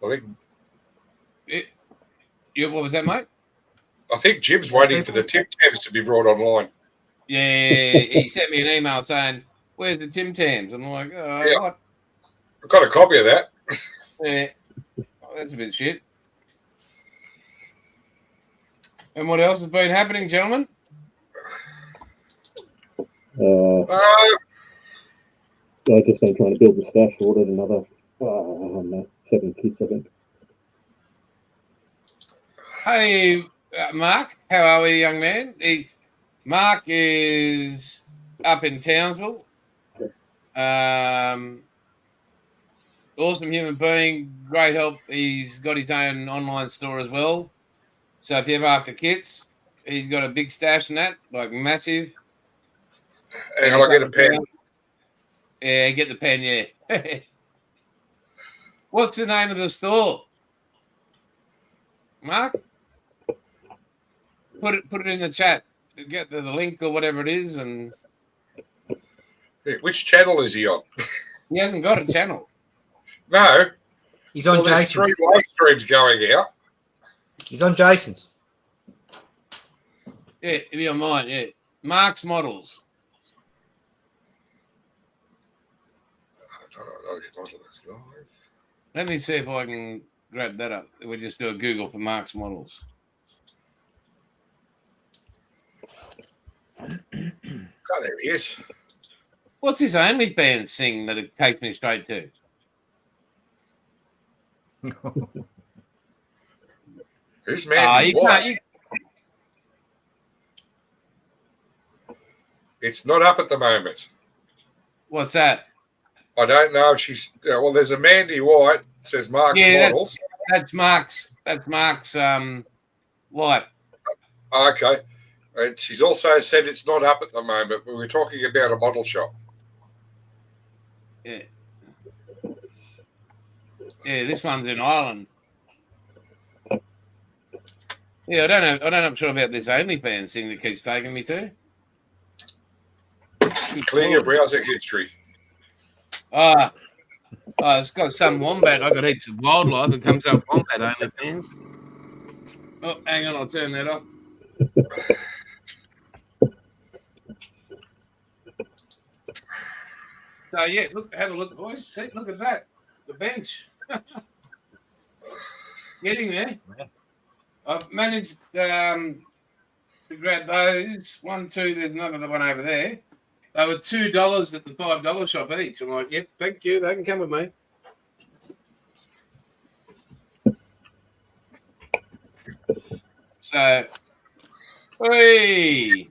I think. What was that, mate? I think Jim's waiting for the Tim Tams to be brought online. Yeah, he sent me an email saying, "Where's the Tim Tams?" I'm like, Yeah. "What?" I've got a copy of that. Yeah, that's a bit shit. And what else has been happening, gentlemen? I just been trying to build the stash. Ordered another, I don't know, 7 kits, I think. Hey, Mark, how are we, young man? Mark is up in Townsville. Awesome human being, great help. He's got his own online store as well. So if you're ever after kits, he's got a big stash in that, like massive. And I'll get a pen. Yeah, get the pen, yeah. What's the name of the store? Mark? Put it in the chat. Get the link or whatever it is. And which channel is he on? He hasn't got a channel. No. He's on Jason's. There's 3 live streams going out. He's on Jason's. Yeah, it'll be on mine, yeah. Mark's Models. Let me see if I can grab that up. We just do a Google for Mark's Models. Oh, there he is. What's his OnlyFans thing that it takes me straight to? Who's man? It's not up at the moment. What's that? I don't know if she's. Well, there's a Mandy White. It says Mark's Models. That's Mark's. White. Okay. And she's also said it's not up at the moment, but we're talking about a model shop. Yeah. Yeah, this one's in Ireland. Yeah, I don't know. I'm sure about this OnlyFans thing that keeps taking me to. Clear your browser history. It's got some wombat. I got heaps of wildlife. It comes up wombat OnlyFans. Oh, hang on, I'll turn that off. So yeah, have a look, boys. See, look at that. The bench. Getting there. I've managed to grab those. 1, 2, there's another one over there. They were $2 at the $5 shop each. I'm like, yep, thank you. They can come with me. So, hey, you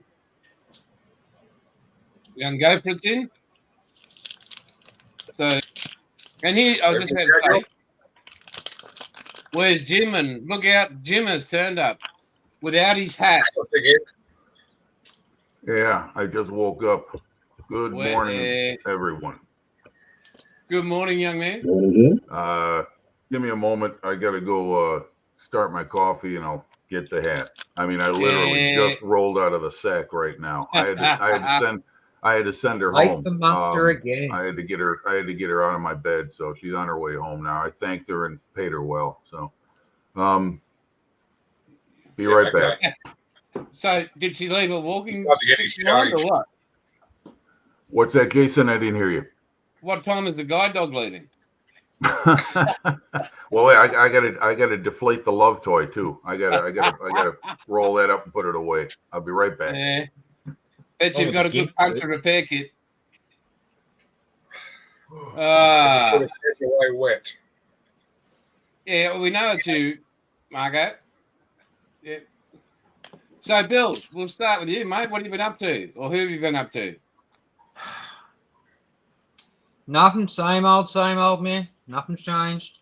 gonna go for it, Tim? So, and here I was just going to say, where's Jim? And look out, Jim has turned up without his hat. Yeah, I just woke up. Good morning, everyone. Good morning, young man. Give me a moment. I got to go start my coffee and I'll get the hat. I mean, I literally just rolled out of the sack right now. I had to send her home. Again. I had to get her out of my bed, so she's on her way home now. I thanked her and paid her well. So, be right back. So, did she leave a walking to get his or what? What's that, Jason? I didn't hear you. What time is the guide dog leaving? Well, wait, I gotta deflate the love toy too. I gotta roll that up and put it away. I'll be right back. Yeah. Bet you've got a good puncture repair kit. Away wet. Yeah, well, we know it's you, Margo. Yeah. So, Bills, we'll start with you, mate. What have you been up to? Or who have you been up to? Nothing. Same old, man. Nothing's changed.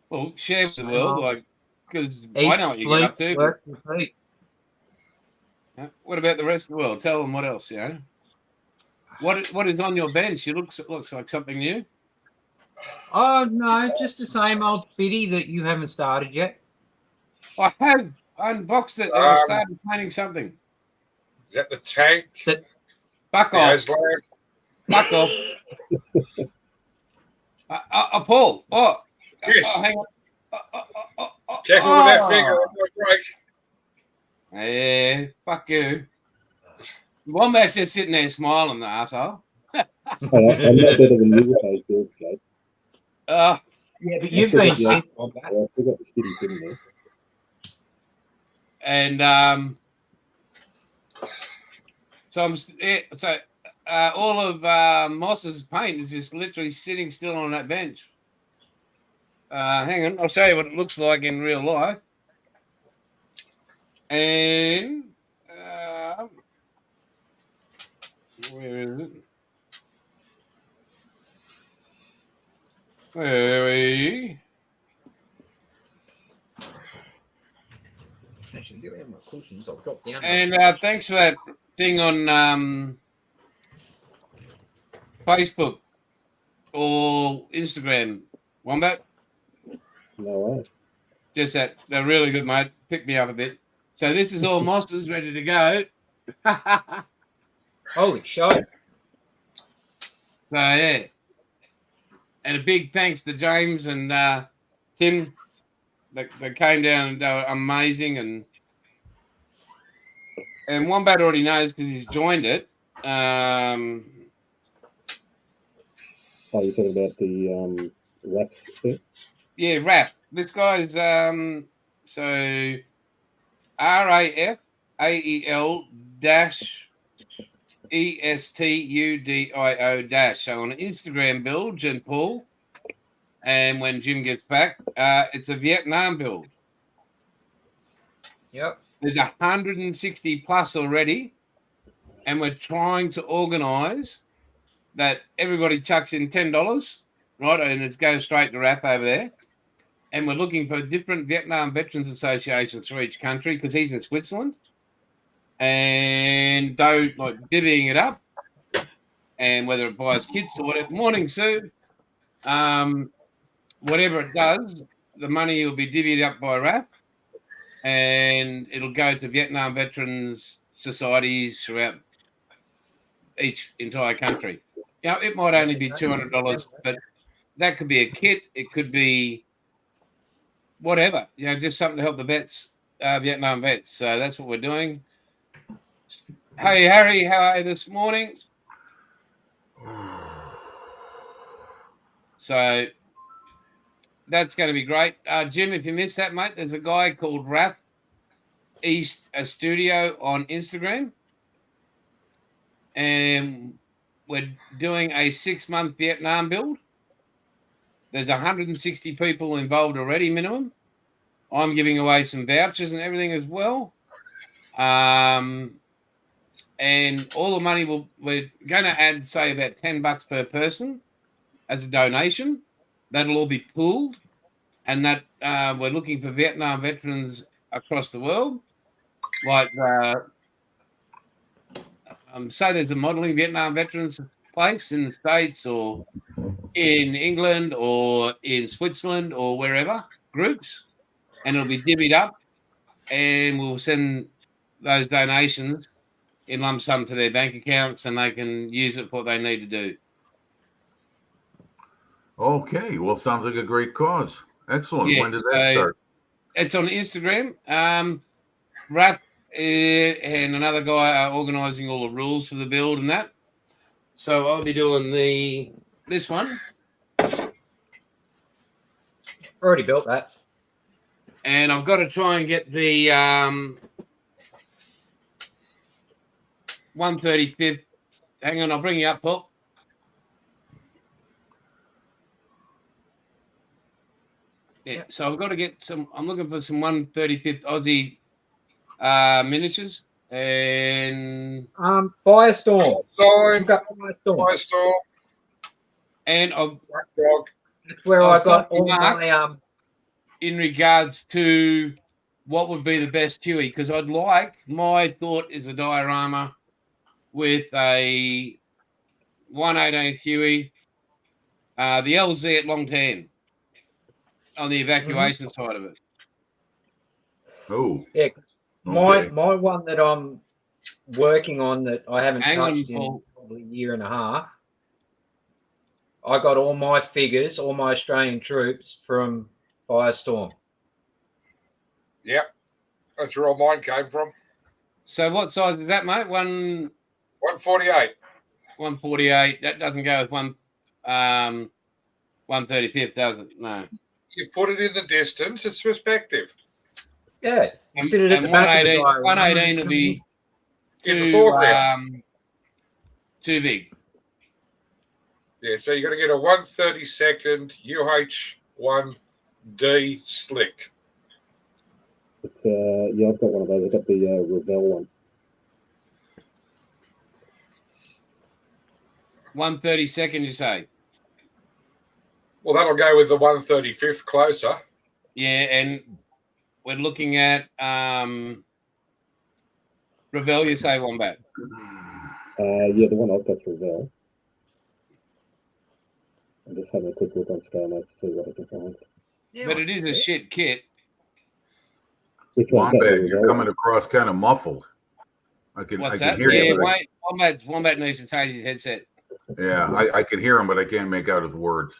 Well, share with the world, like, because I know what you get up to. Work, repeat. What about the rest of the world? Tell them what else, you know. What is on your bench? It looks like something new. Oh no, just the same old fitty that you haven't started yet. I have unboxed it and I started painting something. Is that the tank? Fuck off. Fuck off. Paul. Oh, yes. Hang on. Careful with that finger. It might break. Yeah, fuck you. Wombat's just sitting there smiling, the asshole. Hey, I'm no better than you with those builds, Jake. Uh, Yeah, but I you've still been got the- sick on that. I still got the skitty sitting there. and so I'm so all of Moss's paint is just literally sitting still on that bench. Hang on, I'll show you what it looks like in real life. And where is it? Where are we? Actually, do have my cushions. I'll drop down. And thanks for that thing on Facebook or Instagram, Wombat. No way. Just that they're really good, mate. Pick me up a bit. So this is all Mosses ready to go. Holy shit. So yeah, and a big thanks to James and Tim that came down and they were amazing, and Wombat already knows because he's joined it. Oh, you're talking about the wraps set? Yeah, Raf. This guy's so RAFAEL dash ESTUDIO dash. So on an Instagram build, Jim Paul, and when Jim gets back, it's a Vietnam build. Yep. There's 160 plus already, and we're trying to organise that everybody chucks in $10, right, and it goes straight to RAP over there. And we're looking for different Vietnam Veterans Associations for each country because he's in Switzerland, and don't like divvying it up, and whether it buys kits or whatever. Morning, Sue. Whatever it does, the money will be divvied up by RAP, and it'll go to Vietnam Veterans Societies throughout each entire country. You know, it might only be $200, but that could be a kit. It could be whatever, you know, just something to help the vets, Vietnam vets. So that's what we're doing. Hey, Harry, how are you this morning? So that's going to be great. Jim, if you missed that, mate, there's a guy called Raf East Studio on Instagram. And we're doing a 6-month Vietnam build. There's 160 people involved already, minimum. I'm giving away some vouchers and everything as well. And all the money we're going to add, say, about $10 per person as a donation. That'll all be pooled, and that we're looking for Vietnam veterans across the world. Like, say there's a modelling Vietnam veterans place in the States or in England or in Switzerland or wherever, groups, and it'll be divvied up, and we'll send those donations in lump sum to their bank accounts, and they can use it for what they need to do. Okay, well, sounds like a great cause. Excellent. Yeah, When does that start? It's on Instagram. Rap and another guy are organising all the rules for the build and that. So I'll be doing this one. Already built that. And I've got to try and get the 135th. Hang on, I'll bring you up, Paul. Yeah, so I've got to get some. I'm looking for some 135th Aussie miniatures and Firestorm. Sign, I've got Firestorm. Firestorm, and I've dog. That's where I got all Mark. my in regards to what would be the best Huey, because my thought is a diorama with a 118 Huey, the LZ at long tan on the evacuation side of it. Oh, yeah. okay. My one that I'm working on that I haven't Hang on, touched in Paul. probably a year and a half. I got all my figures, all my Australian troops from Firestorm. Yep. That's where all mine came from. So what size is that, mate? 148. 148. That doesn't go with 135th, does it? No. You put it in the distance, it's perspective. Yeah. You And, sit it at and the back of the 118, diagram. 118 will be In the too, foreground. too big. Yeah, so you're going to get a 132nd UH1D slick. But, yeah, I've got one of those. I've got the Revell one. 132nd, you say? Well, that'll go with the 135th closer. Yeah, and we're looking at Revel, you say, Wombat? Yeah, the one I've got's Revell. I'm just having a quick look on scale notes to see what I can find. Yeah, But it is a shit kit. Which one's that? Wombat, The you're Revell coming one? across kind of muffled. I What's can that? hear Yeah, you. But wait, Wombat needs to change his headset. I can hear him, but I can't make out his words.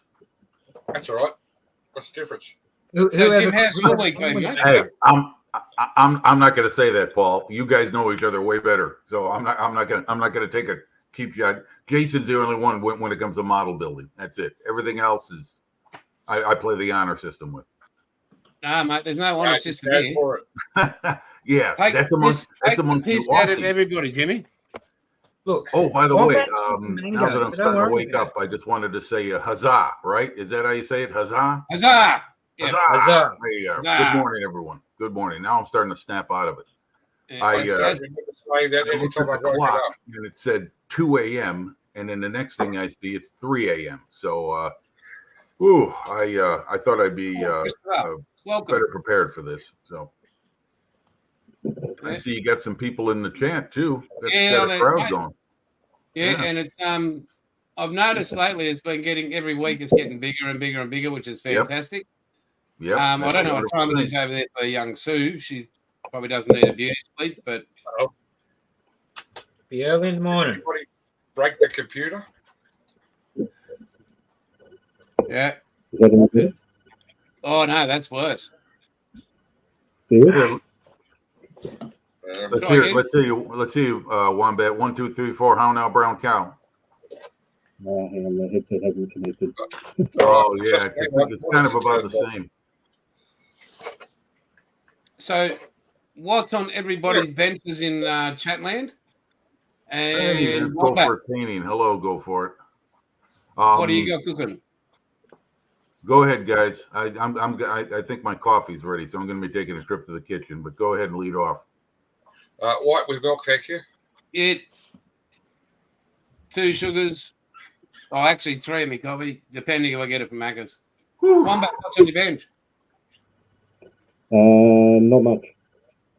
That's all right. What's the difference? So, Jim, how's your week been, mate? Hey, I'm not going to say that, Paul. You guys know each other way better, so I'm not going to take a cheap shot. Jason's the only one when it comes to model building. That's it. Everything else is I play the honor system with. Nah, mate, there's no honor system Go here. for it. Yeah, Take that's amongst the the piss out of Aussies. everybody, Jimmy. Look. Oh, by the way, Wombat now that I'm so don't starting to worry wake about up, I just wanted to say huzzah, right? Is that how you say it? Huzzah? Huzzah! Yeah. Huzzah! Huzzah. There you are. Huzzah. Good morning, everyone. Good morning. Now I'm starting to snap out of it. Yeah, I that's- remember saying that I every looked at time I the woke it clock up. and it said 2 a.m. and then the next thing I see it's 3 a.m. So, I thought I'd be welcome. better prepared for this. So I Yeah. see you got some people in the chat too. Got Yeah, a crowd mate. going. Yeah, Yeah. and it's I've noticed lately it's been getting every week it's getting bigger and bigger and bigger, which is Yep. fantastic. Yep. I that's don't a know what wonderful time it thing. is over there for young Sue. She probably doesn't need a beauty sleep, but Be early in the morning. Everybody break the computer. yeah. Is that any good? Oh no, that's worse. Serious? Here, Um, let's Try hear. again. Let's see. Wombat. 1, 2, 3, 4. How now, brown cow? Hang on, the headset hasn't connected. Oh yeah, just it's hang on, kind of what's about it the turned same. So what's on everybody's benches in Chatland? Hey, And let's go Wombat, for a painting. Hello, go for it. what do you got cooking? Go ahead, guys. I think my coffee's ready, so I'm going to be taking a trip to the kitchen. But go ahead and lead off. White with milk, thank you. It 2 sugars. Oh, actually 3 of me coffee, depending if I get it from Macca's. Wombat, what's on your bench? Not much.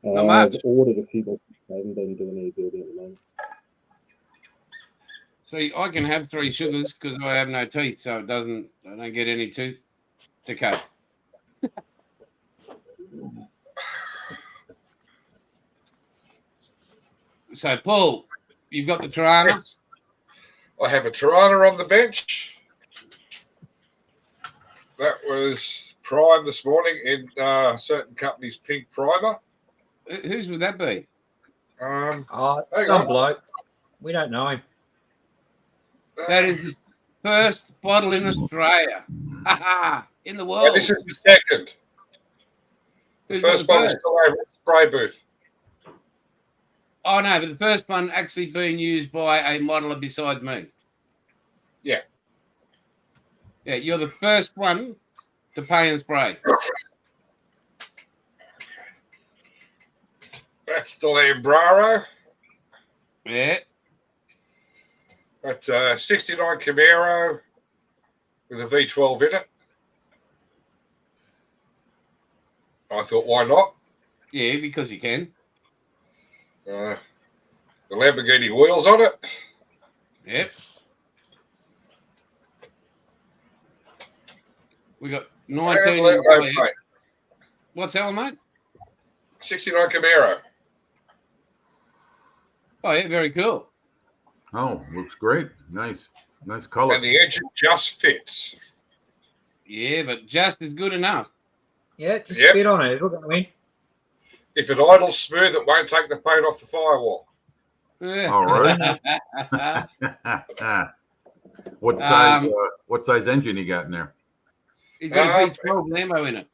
Not much? I've ordered a few, but I haven't been doing any building at the moment. See, I can have 3 sugars because I have no teeth, so I don't get any tooth decay. So, Paul, you've got the Tirana. Yes. I have a Tirana on the bench. That was prime this morning in certain company's pink primer. Whose would that be? Hang Some on. bloke. We don't know him. That is the first bottle in Australia. In the world. And this is the second. The Who's got first the one is first? still over at the spray booth. Oh, no, but the first one actually being used by a modeler besides me. Yeah. Yeah, you're the first one to pay and spray. That's the Lambraro. Yeah. That's a 69 Camaro with a V12 in it. I thought, why not? Yeah, because you can. The Lamborghini wheels on it. Yep. We got 19. in And clear. mate, What's that one, mate? 69 Camaro. Oh, yeah, very cool. Oh, looks great. Nice color. And the engine just fits. Yeah, but just is good enough. Yeah, just Yep. spit on it. It'll go in. If it idles smooth, it won't take the paint off the firewall. All right. What size? What size engine you got in there? He's got a V12 ammo in it.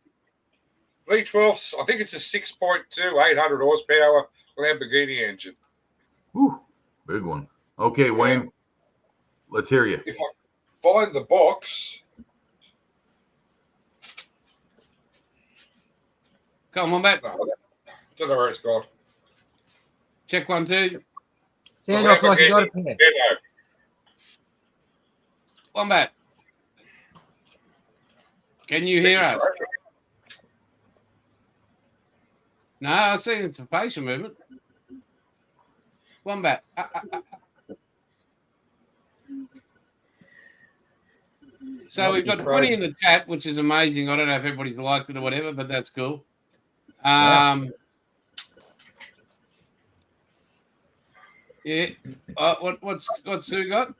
V12, I think it's a 6.2, 800 horsepower Lamborghini engine. Whew, big one. Okay, Wayne, let's hear you. If I find the box. Come on back. No, don't know where it's gone. Check 1, 2. Sound off like you got it there. Yeah, One back. Can you hear us? No, I see it's a facial movement. One back. So we've got 20 in the chat, which is amazing. I don't know if everybody's liked it or whatever, but that's cool. Yeah. What's Sue got?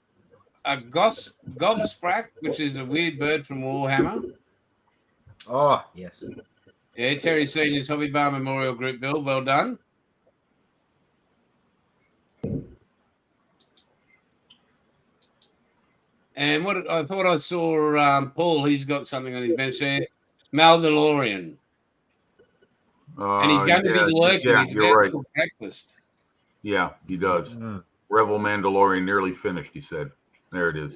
A gobsprack, which is a weird bird from Warhammer. Oh, yes. Yeah, Terry Senior's Hobby Bar Memorial Group, Bill. Well done. And what I thought I saw, Paul, he's got something on his bench there. Mandalorian. And he's going to be lurking. Yeah, he's you're right. Breakfast. Yeah, he does. Revel Mandalorian nearly finished, he said. There it is.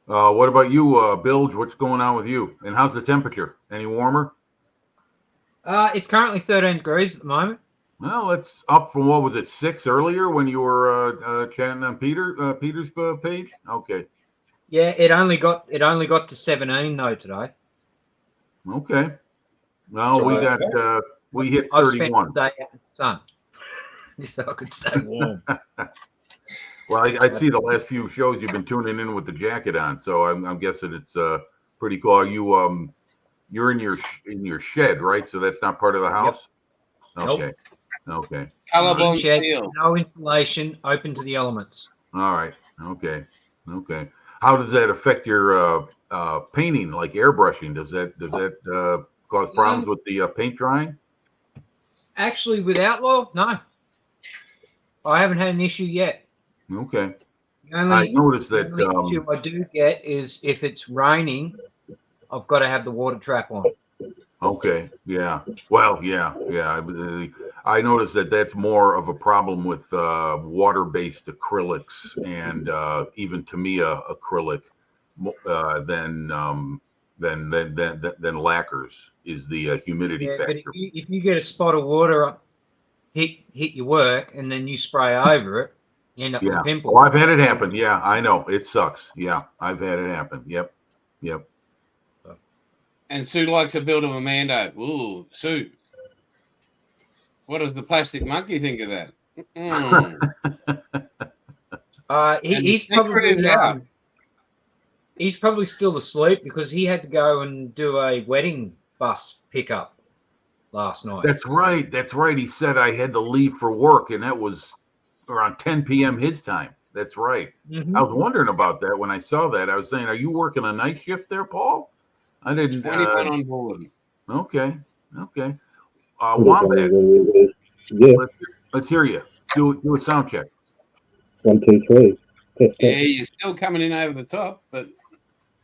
What about you, Bilge? What's going on with you? And how's the temperature? Any warmer? It's currently 13 degrees at the moment. Well, it's up from, what was it, 6 earlier when you were chatting on Peter's page? Okay. Yeah, it only got to 17 though today. Okay. Well, we hit 31. I spent the day out in the sun, so I could stay warm. Well, I see the last few shows you've been tuning in with the jacket on, so I'm guessing it's pretty cool. Are you you're in your shed, right? So that's not part of the house. Yep. Okay. Nope. Okay. Collarbone steel. No insulation, open to the elements. All right. Okay. How does that affect your painting, like airbrushing? Does that cause problems with the paint drying? Actually, with Outlaw, no. I haven't had an issue yet. Okay. I noticed that the only issue I do get is if it's raining, I've got to have the water trap on. Okay. Yeah. Well, yeah. I noticed that that's more of a problem with water-based acrylics and even Tamiya acrylic than lacquers is the humidity factor. But if you get a spot of water hit your work and then you spray over it, you end up with a pimple. Oh, I've had it happen. Yeah, I know. It sucks. Yeah, I've had it happen. Yep. And Sue likes a build of a Mando. Ooh, Sue. What does the plastic monkey think of that? He's probably still asleep because he had to go and do a wedding bus pickup last night. That's right. He said I had to leave for work, and that was around 10 p.m. his time. That's right. Mm-hmm. I was wondering about that when I saw that. I was saying, are you working a night shift there, Paul? I didn't. 21 on board. Okay. Wombat. Yeah. Let's hear you. Do a sound check. 1, 2, 3. Test. Yeah, you're still coming in over the top, but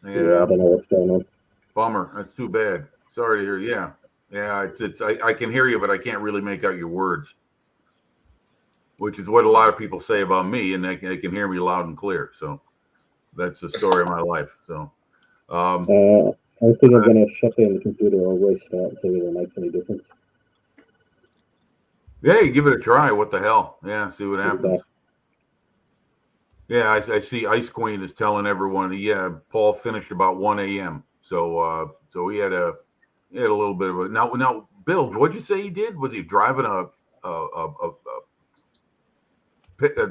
Yeah, I don't know what's going on. Bummer. That's too bad. Sorry to hear. Yeah. It's. I can hear you, but I can't really make out your words, which is what a lot of people say about me, and they can hear me loud and clear. So that's the story of my life. So. I think I'm going to shut down the computer or restart and see whether it makes any difference. Yeah, give it a try. What the hell? Yeah, see what happens. Yeah, I see Ice Queen is telling everyone, Paul finished about 1 a.m. So he had a little bit of a now Bill, what'd you say he did? Was he driving a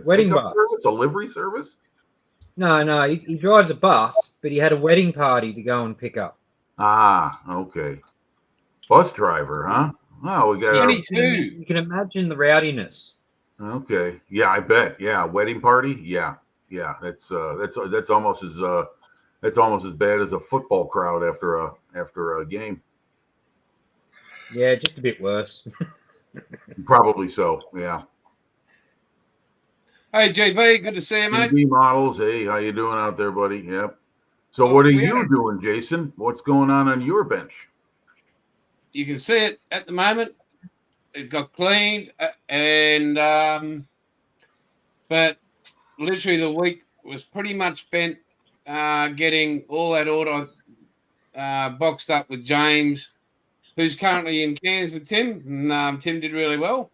wedding bus service, a livery service? No, he drives a bus, but he had a wedding party to go and pick up. Ah, okay. Bus driver, huh? Oh, we got 22. You can imagine the rowdiness. Okay. Yeah, I bet. Yeah, wedding party. Yeah. That's almost as It's almost as bad as a football crowd after a game. Yeah, just a bit worse. Probably so. Yeah. Hey, GB, good to see you, mate. TV models. Hey, how you doing out there, buddy? Yep. So Well, what are we you had- doing, Jason? What's going on your bench? You can see it at the moment. It got cleaned, but literally the week was pretty much spent getting all that order boxed up with James, who's currently in Cairns with Tim. And, Tim did really well.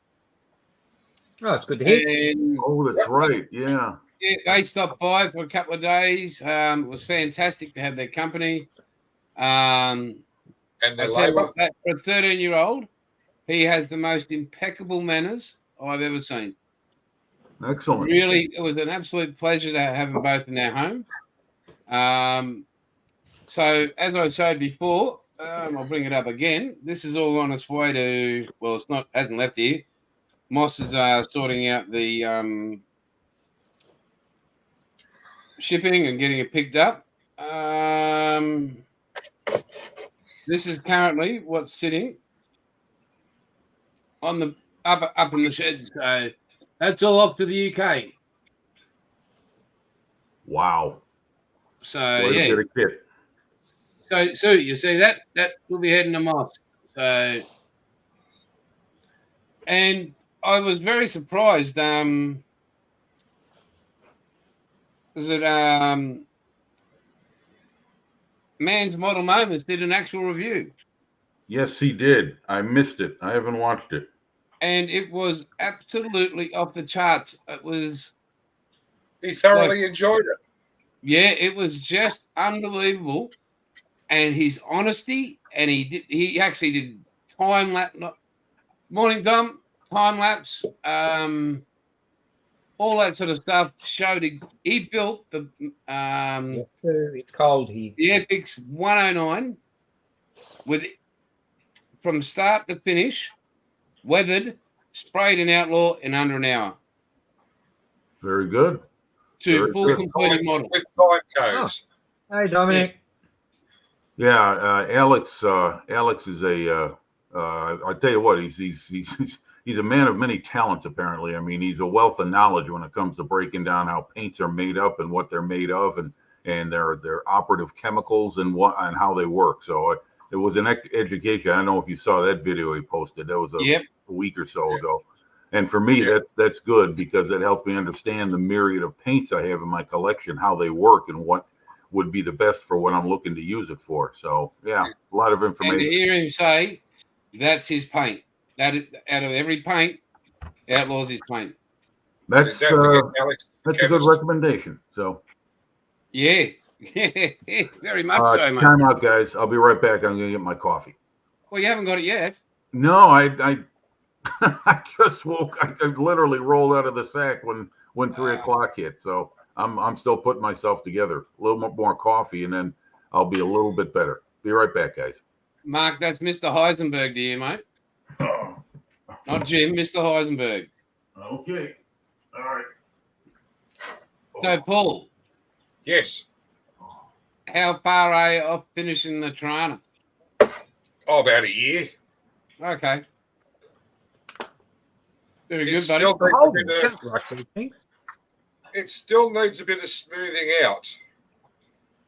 Oh, it's good to hear. And Oh, that's right. Yeah. yeah, they stopped by for a couple of days. It was fantastic to have their company. And their I'll tell you labour. what, that, for a 13-year-old, he has the most impeccable manners I've ever seen. Excellent. Really, it was an absolute pleasure to have them both in our home. So, as I said before, I'll bring it up again. This is all on its way to, well, it's not, hasn't left here. Moss is sorting out the shipping and getting it picked up. This is currently what's sitting on the up in the shed. So that's all off to the UK. Wow. So Way to yeah. get a kit. So you see that will be heading to Moss. So, and I was very surprised. That Man's Model Moments did an actual review. Yes, he did. I missed it. I haven't watched it. And it was absolutely off the charts. It was. He thoroughly enjoyed it. Yeah, it was just unbelievable. And his honesty, and he actually did time lapse, morning dump, time lapse, all that sort of stuff. Showed he built the Yes, sir. It's cold here. the Epix 109 with from start to finish, weathered, sprayed and outlaw in under an hour Very good. to Very full good. completed model. With time codes. Hey, Dominic. Yeah, Alex. Alex is a. I tell you what, he's a man of many talents. Apparently, I mean, he's a wealth of knowledge when it comes to breaking down how paints are made up and what they're made of, and their operative chemicals and how they work. So it was an education. I don't know if you saw that video he posted. That was a week or so ago. And for me, that's good because it helps me understand the myriad of paints I have in my collection, how they work, and what would be the best for what I'm looking to use it for. So yeah, a lot of information. And to hear him say that's his paint. That out of every paint, Outlaws his paint. That's Don't forget Alex, that's a good recommendation. So Yeah, very much so, mate. time out, guys. I'll be right back. I'm gonna get my coffee. Well, you haven't got it yet. No, I I just woke. I literally rolled out of the sack when 3 o'clock hit. So I'm still putting myself together. A little more coffee, and then I'll be a little bit better. Be right back, guys. Mark, that's Mr. Heisenberg to you, mate. Not Jim, Mr. Heisenberg. Okay. All right. So, Paul, Yes. how far are you off finishing the Tirana? Oh, about a year. Okay. Very good, It buddy. still, Oh, needs a bit of, right, I think. it still needs a bit of smoothing out.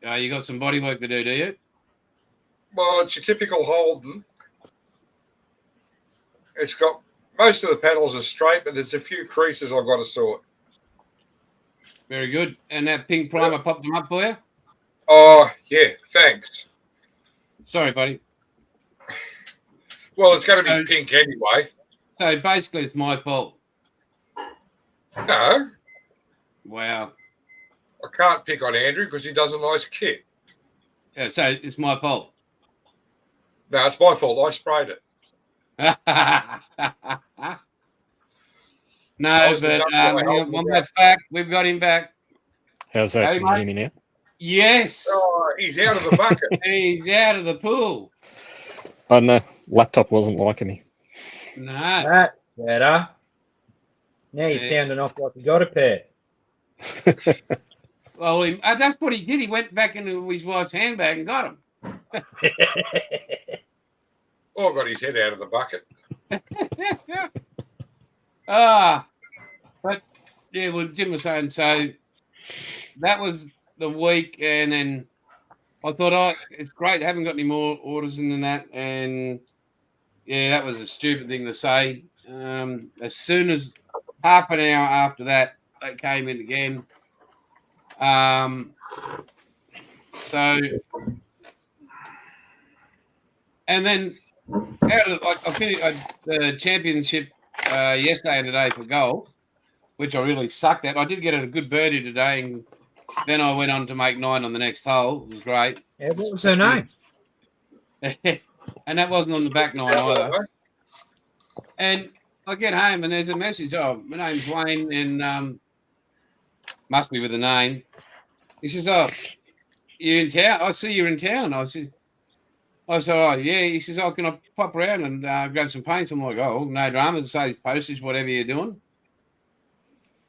You got some body work to do you? Well, it's your typical Holden. It's got most of the panels are straight, but there's a few creases I've got to sort. Very good. And that pink primer popped them up for you? Oh, yeah, thanks. Sorry, buddy. Well, it's going to be pink anyway. So basically, it's my fault. No, Wow. I can't pick on Andrew because he does a nice kit. Yeah, so it's my fault. No, it's my fault. I sprayed it. No, was the but dumb guy holding it Wombat's back. We've got him back. How's that? Hey, Can you hear me now? Yes. Oh, he's out of the bucket. He's out of the pool. Oh no, laptop wasn't liking me. No. That's better. Now you're Yeah. sounding off like you got a pair. Well, that's what he did. He went back into his wife's handbag and got him. Oh, got his head out of the bucket. But yeah, well, Jim was saying, so that was the week, and then I thought, oh, it's great. I haven't got any more orders than that, and yeah, that was a stupid thing to say. As soon as half an hour after that, they came in again. So, and then I finished the championship yesterday and today for golf, which I really sucked at. I did get a good birdie today, and then I went on to make 9 on the next hole. It was great. Yeah, what was her name? And that wasn't on the back 9 either. And I get home and there's a message. Oh, my name's Wayne, and must be with a name. He says, "Oh, you're in town. I see you're in town." I said, "Oh, yeah." He says, "Oh, can I pop around and grab some paints?" I'm like, "Oh, no drama. To say postage, whatever you're doing."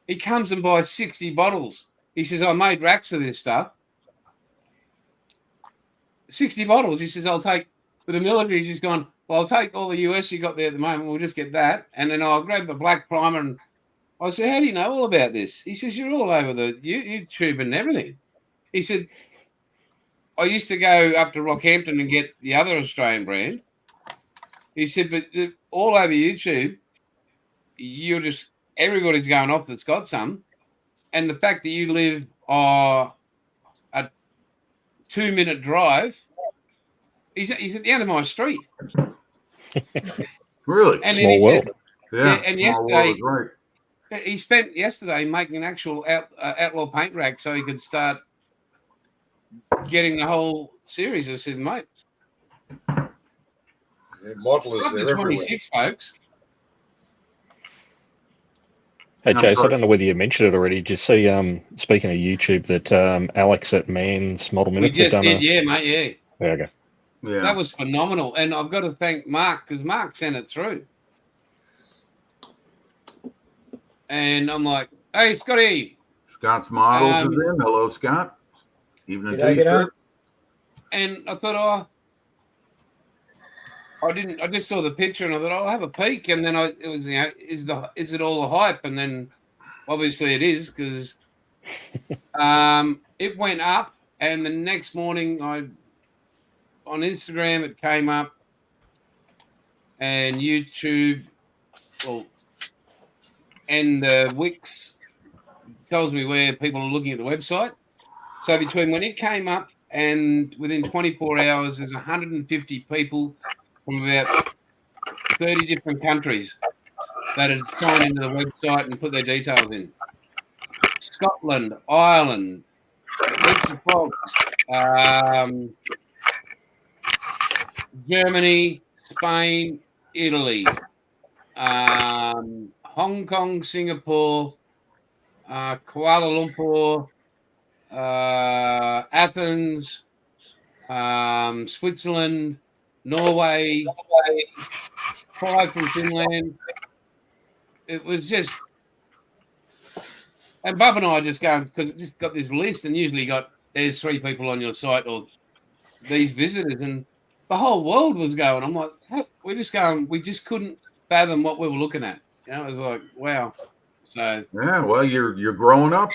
He comes and buys 60 bottles. He says, "I made racks for this stuff." 60 bottles. He says, "I'll take." For the military, he's just gone, "Well, I'll take all the US you got there at the moment. We'll just get that. And then I'll grab the black primer." And I said, "How do you know all about this?" He says, "You're all over the YouTube and everything." He said, "I used to go up to Rockhampton and get the other Australian brand." He said, "But all over YouTube, everybody's going off that's got some. And the fact that you live a 2-minute drive, he's at the end of my street." Really? And Small world. And small world is right. he spent yesterday making an actual outlaw paint rack so he could start getting the whole series. I said, "Mate, Modelers, they're everywhere. 26, folks." Hey, No, Chase, I sorry. don't know whether you mentioned it already. Did you see, speaking of YouTube, that Alex at Man's Model We Minutes had just done did, yeah, mate, yeah. There you go. Yeah. That was phenomenal. And I've got to thank Mark because Mark sent it through. And I'm like, "Hey, Scotty." Scott's Models is in. Hello, Scott. Evening to you, sir. And I thought, I just saw the picture and I thought, I'll have a peek. And then it was, is it all the hype? And then obviously it is because it went up. And the next morning on Instagram, it came up, and YouTube, and the Wix tells me where people are looking at the website. So between when it came up and within 24 hours, there's 150 people from about 30 different countries that had signed into the website and put their details in. Scotland, Ireland, Richard Fox, Germany, Spain, Italy, Hong Kong, Singapore, Kuala Lumpur, Athens, Switzerland, Norway, 5 from Finland. It was just, and Bub and I just go, because it just got this list, and usually there's 3 people on your site or these visitors, and the whole world was going. I'm like, we just couldn't fathom what we were looking at. It was like, wow. So yeah, well, you're growing up.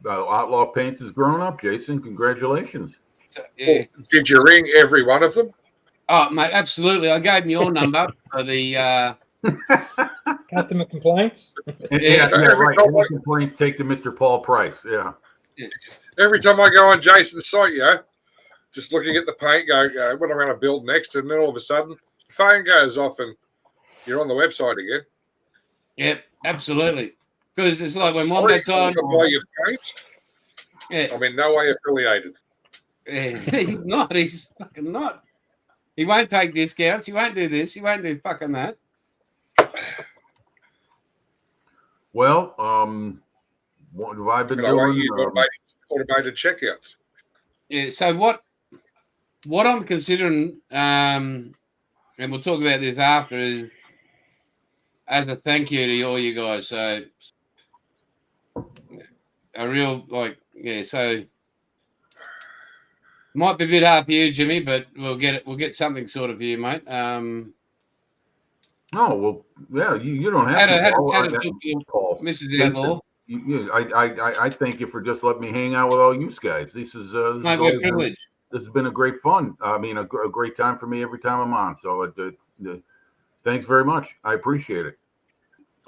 Outlaw Paints is growing up, Jason. Congratulations. Yeah. Did you ring every one of them? Oh, mate, absolutely. I gave them your number for the Customer complaints. Yeah, Every right. time Any complaints, take to Mr. Paul Price. Yeah. Every time I go on Jason's site, just looking at the paint, go, what am I going to build next? And then all of a sudden, the phone goes off and you're on the website again. Yep, absolutely. Because it's like when Sorry, Wombat's on. buy your paint. Yeah. I'm in no way affiliated. Yeah, he's not. He's fucking not. He won't take discounts. He won't do this. He won't do fucking that. Well, what have I been And I won't doing? use automated checkouts. Yeah. So what I'm considering, and we'll talk about this after, is as a thank you to all you guys. So a real Yeah, so might be a bit hard for you, Jimmy, but we'll get it. We'll get something sorted for you, mate. Oh well, yeah. You don't have Had to, a Paul. talk to Paul, Mrs. listen, Outlaw. I thank you for just letting me hang out with all you guys. This is Mate, we're privileged. this has been a great fun. I mean, a great time for me every time I'm on. So thanks very much. I appreciate it.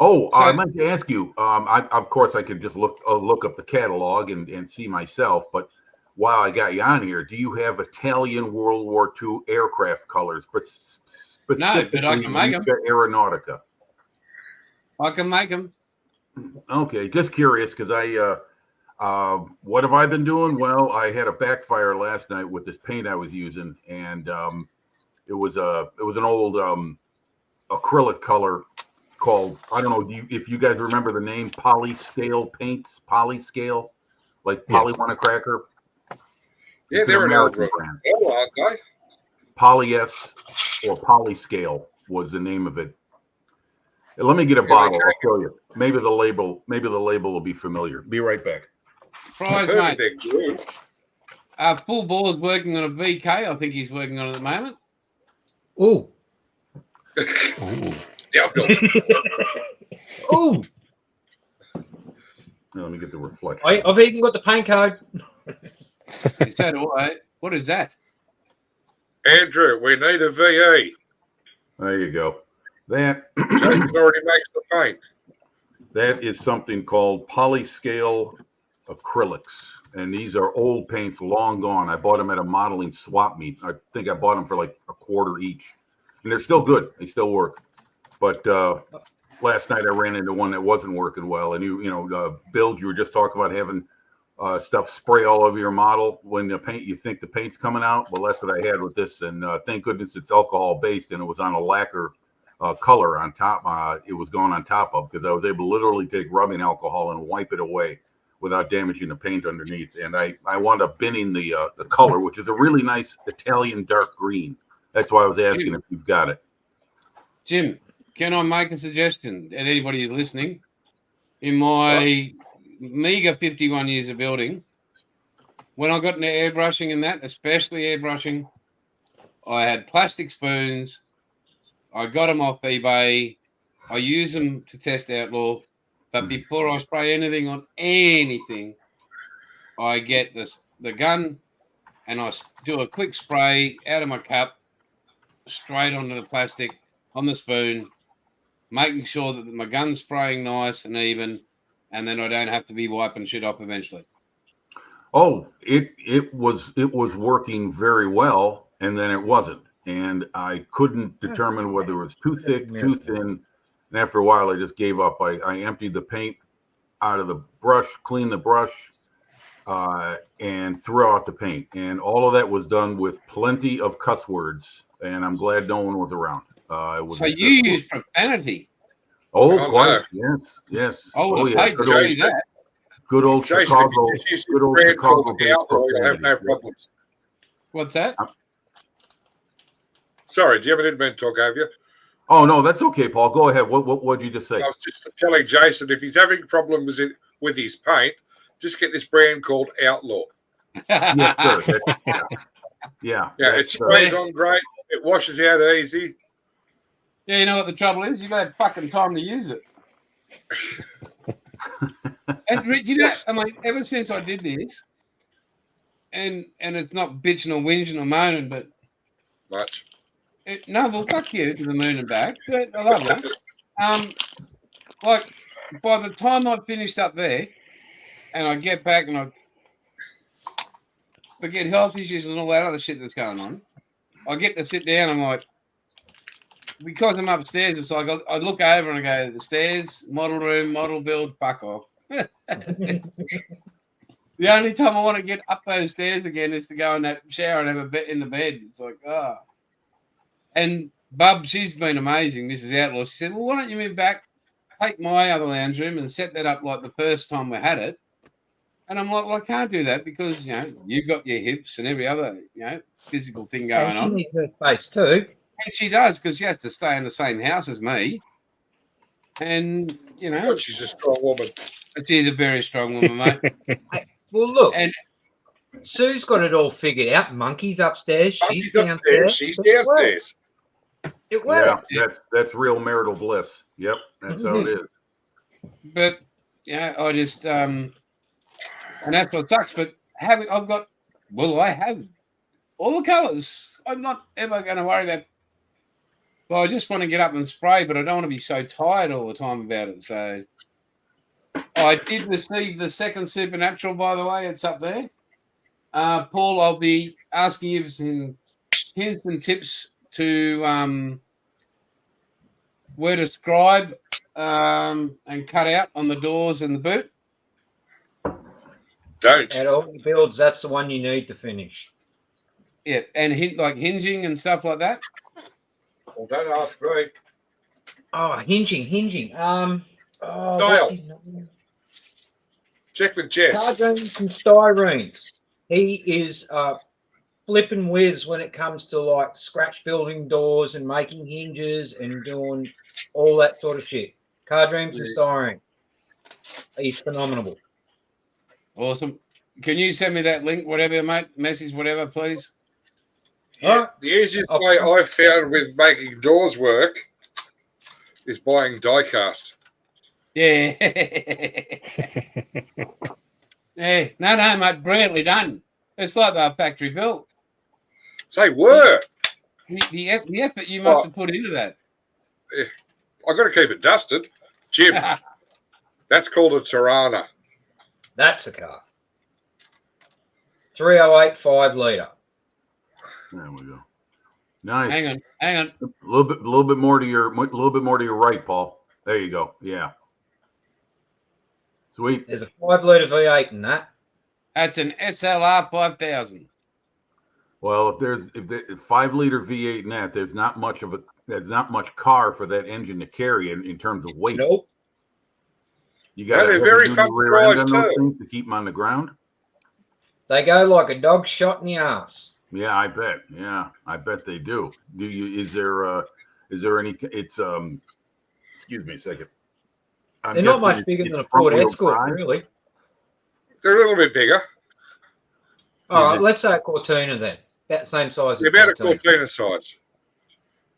Oh, So- I meant to ask you. Of course, I could just look up the catalog and see myself. But while I got you on here, do you have Italian World War II aircraft colors, but specifically No, but I can make 'em. Riga Aeronautica? I can make them. Okay, just curious because what have I been doing? Well, I had a backfire last night with this paint I was using, and it was an old acrylic color called, I don't know if you guys remember the name, Polyscale paints. Polyscale, like Yeah. Polly-Want-A-Cracker. Yeah, It's they're an old American brand. Oh, aren't they? Poly-S or Polyscale was the name of it. Let me get a Yeah, bottle. okay. I'll show you. Maybe the label will be familiar. Be right back. Prize, I've heard mate. they're good. Full Ball is working on a VK. I think he's working on it at the moment. Ooh. Ooh. Yeah, no. Ooh. Now, let me get the reflection. I've even got the paint code. So do I. What is that? Andrew, we need a VE. There you go. That Jason already makes the paint. that is something called Polyscale acrylics, and these are old paints, long gone. I bought them at a modeling swap meet. I think I bought them for like $0.25 each, and they're still good. They still work. But last night I ran into one that wasn't working well, and Bill, you were just talking about having stuff spray all over your model when you think the paint's coming out. Well, that's what I had with this, and thank goodness it's alcohol based, and it was on a lacquer color on top. It was going on top of, because I was able to literally take rubbing alcohol and wipe it away without damaging the paint underneath. And I wound up binning the color, which is a really nice Italian dark green. That's why I was asking if you've got it. Jim, can I make a suggestion to anybody who's listening? In my meager 51 years of building, when I got into airbrushing and that, especially airbrushing, I had plastic spoons. I got them off eBay. I use them to test Outlaw. But before I spray anything on anything, I get the gun and I do a quick spray out of my cup, straight onto the plastic, on the spoon, making sure that my gun's spraying nice and even, and then I don't have to be wiping shit off eventually. Oh, it was working very well, and then it wasn't. And I couldn't determine whether it was too thick, too thin. And after a while, I just gave up. I emptied the paint out of the brush, cleaned the brush, and threw out the paint. And all of that was done with plenty of cuss words. And I'm glad no one was around. So you use profanity? Oh, quite. Yes. I would yeah. hate to tell you that. Good old Jason, Chicago. if you just use Good old brand Chicago. called Outlaw, you'll have no problems. What's that? Sorry, Jim, I didn't mean to talk over you. Oh no, that's okay, Paul. Go ahead. What did you just say? I was just telling Jason, if he's having problems with his paint, just get this brand called Outlaw. Yes, sir. Yeah. It sprays on great. It washes out easy. Yeah, you know what the trouble is? You've had fucking time to use it. And you know, I mean, ever since I did this, and it's not bitching or whinging or moaning, but Much. No, well, fuck you to the moon and back. But I love you. Like, by the time I finished up there, and I get back and I forget health issues and all that other shit that's going on, I get to sit down and I'm like, because I'm upstairs, it's like I look over and I go, the stairs, model room, model build, fuck off. The only time I want to get up those stairs again is to go in that shower and have a bit in the bed. It's like, ah. And Bub, she's been amazing. This is Outlaw. She said, well, why don't you move back, take my other lounge room and set that up like the first time we had it? And I'm like, well, I can't do that because, you've got your hips and every other, physical thing going on. She needs her space too. And she does, because she has to stay in the same house as me. And, God, she's a strong woman. she's a very strong woman, mate. Well, look, And Sue's got it all figured out. Monkey's upstairs. Monkey's She's upstairs. downstairs. She's It works. downstairs. It Yeah, works. that's real marital bliss. Yep, that's how it is. but yeah, I just and that's what sucks. But I have all the colours. I'm not ever going to worry about. Well, I just want to get up and spray, but I don't want to be so tired all the time about it. So I did receive the second Supernatural, by the way. It's up there. Paul, I'll be asking you some hints and tips to where to scribe and cut out on the doors and the boot. Don't. At all your builds, that's the one you need to finish. Yeah, and hinging and stuff like that. Well, don't ask me. Oh, hinging. Style. What's his name? Check with Jess. Cardroons and styrenes. He is flipping whiz when it comes to like scratch building doors and making hinges and doing all that sort of shit. Cardroons and styrene. He's phenomenal. Awesome. Can you send me that link, whatever, mate? Message, whatever, please. Yeah, the easiest way I've found with making doors work is buying die cast. Yeah. Yeah. No, mate. Brilliantly done. It's like they're factory built. They were. The effort you must have put into that. I've got to keep it dusted. Jim, that's called a Tirana. That's a car. 308 5 litre. There we go. Nice. Hang on. A little bit more to your right, Paul. There you go. Yeah. Sweet. There's a 5 litre V8 in that. That's an SLR 5000. Well, if there's 5 liter V8 in that, there's not much car for that engine to carry in terms of weight. Nope. You got they're very fun to drive too. To keep them on the ground. They go like a dog shot in the ass. Yeah, I bet. Yeah, I bet they do. Do you? Is there any? It's Excuse me a second. They're not much bigger than a Ford Escort, really. They're a little bit bigger. All right, let's say a Cortina then. About the same size. They're about a Cortina size.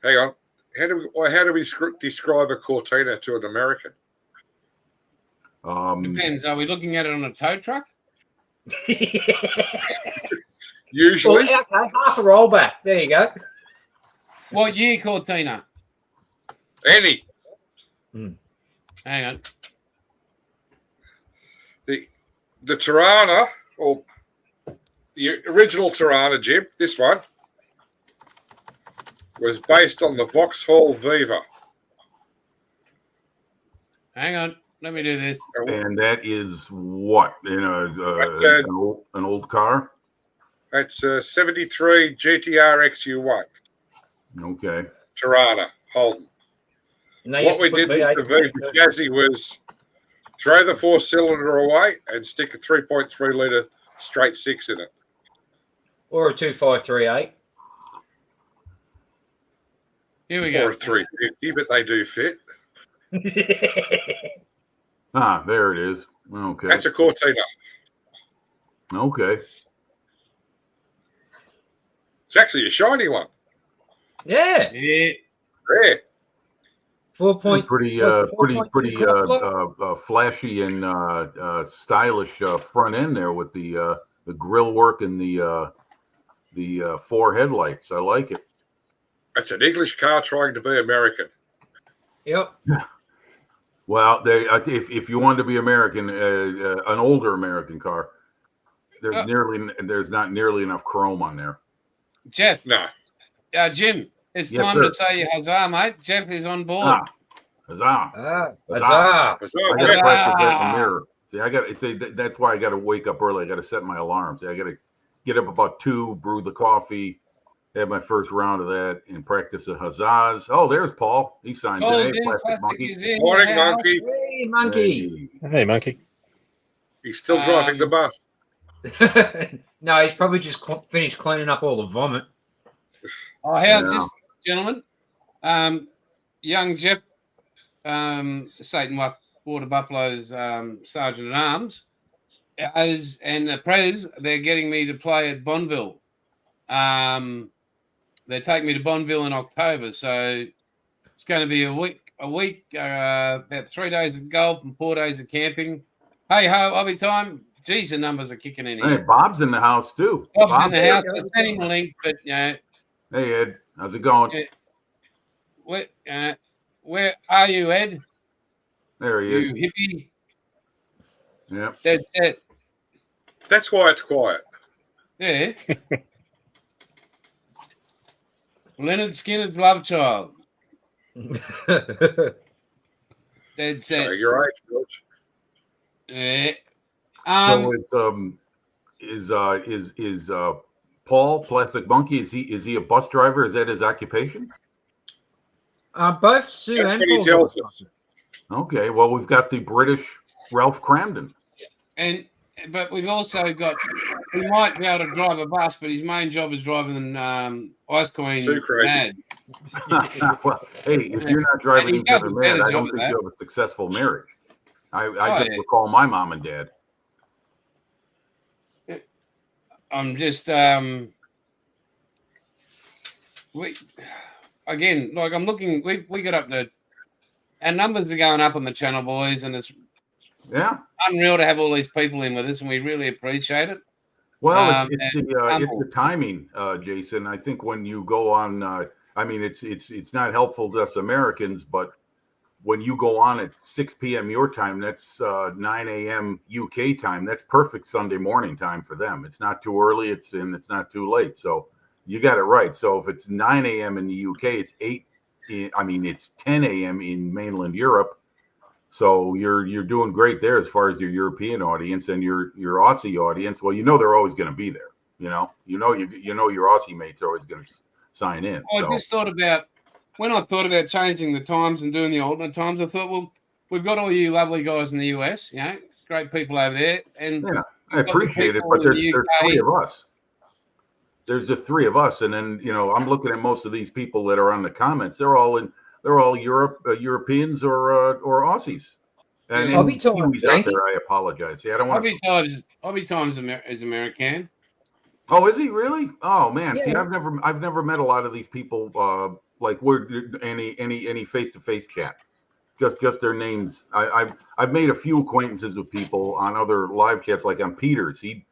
Hang on. How do we describe a Cortina to an American? Depends. Are we looking at it on a tow truck? Usually. Well, okay, half a rollback. There you go. What year Cortina? Any. Hang on. The Tirana, or the original Tirana, Jim, this one, was based on the Vauxhall Viva. Hang on. Let me do this. And that is what? An old car? That's a 73 GTR XU1. Okay. Tirana, Holden. What we did with the Viva chassis was throw the 4-cylinder away and stick a 3.3 litre straight 6 in it. Or a 2538. Here we go. Or a 350, but they do fit. There it is. Okay. That's a Cortina. Okay. It's actually a shiny one. Yeah. Yeah. Rare. 4 Pretty flashy and stylish front end there with the grill work and the 4 headlights. I like it. It's an English car trying to be American. Yep. Well, if you wanted to be American, an older American car, there's not nearly enough chrome on there. Jeff. No. Jim, it's Yes, time sir. to say huzzah, mate. Jeff is on board. Huzzah! Huzzah. I got to Huzzah. practice that in the mirror. See, I got to say that's why I got to wake up early. I got to set my alarm. See, I got to get up about 2, brew the coffee, have my first round of that, and practice the huzzahs. Oh, there's Paul. He signs in. Hey, Plastic Monkey. Morning, Monkey. Hey, monkey. Hey, monkey. He's still driving the bus. No, he's probably just finished cleaning up all the vomit. Oh, how's this, gentlemen? Young Jeff, Satan Water Buffalo's Sergeant at Arms, and the Prez, they're getting me to play at Bonneville. They take me to Bonneville in October, so it's going to be a week, about 3 days of golf and 4 days of camping. Hey ho, Obby time. Geez, the numbers are kicking in here. Hey, Bob's in the house too. Bob's in the house. I sent him a link, but Hey Ed, how's it going? Where are you, Ed? There he is. You hippie. Yeah. That's it. That's why it's quiet. Yeah. Leonard Skinner's love child. Dead set. So you're right, George. Yeah. So is Paul Plastic Monkey? Is he a bus driver? Is that his occupation? Both Sue That's and what he Paul tells got us. Okay, well we've got the British Ralph Cramden. But we've also got, he might be able to drive a bus, but his main job is driving Ice Queen So crazy. mad. Well, hey, if you're not driving He each other does a mad, better I job don't of think that. you have a successful marriage. I Oh, just yeah. recall my mom and dad. I'm just I'm looking. We got up to, our numbers are going up on the channel, boys, and it's unreal to have all these people in with us, and we really appreciate it. Well, it's the timing, Jason. I think when you go on, I mean, it's not helpful to us Americans, but when you go on at 6 p.m. your time, that's 9 a.m. UK time. That's perfect Sunday morning time for them. It's not too early. It's not too late. So you got it right. So if it's 9 a.m. in the UK, it's 10 a.m. in mainland Europe. So you're doing great there as far as your European audience and your Aussie audience. Well, they're always going to be there. You know your Aussie mates are always going to sign in. I just thought about, when I thought about changing the times and doing the alternate times, I thought, well, we've got all you lovely guys in the US, great people over there, and yeah, I appreciate it. But there's three of us. There's the three of us, and then I'm looking at most of these people that are on the comments. They're all Europeans or Aussies. And Kiwis out there, I apologize. I don't want to. Hobby Times is American. Oh, is he really? Oh man, Yeah. see, I've never met a lot of these people. Like we're any face-to-face chat. Just their names. I've made a few acquaintances with people on other live chats, like on Peter's. He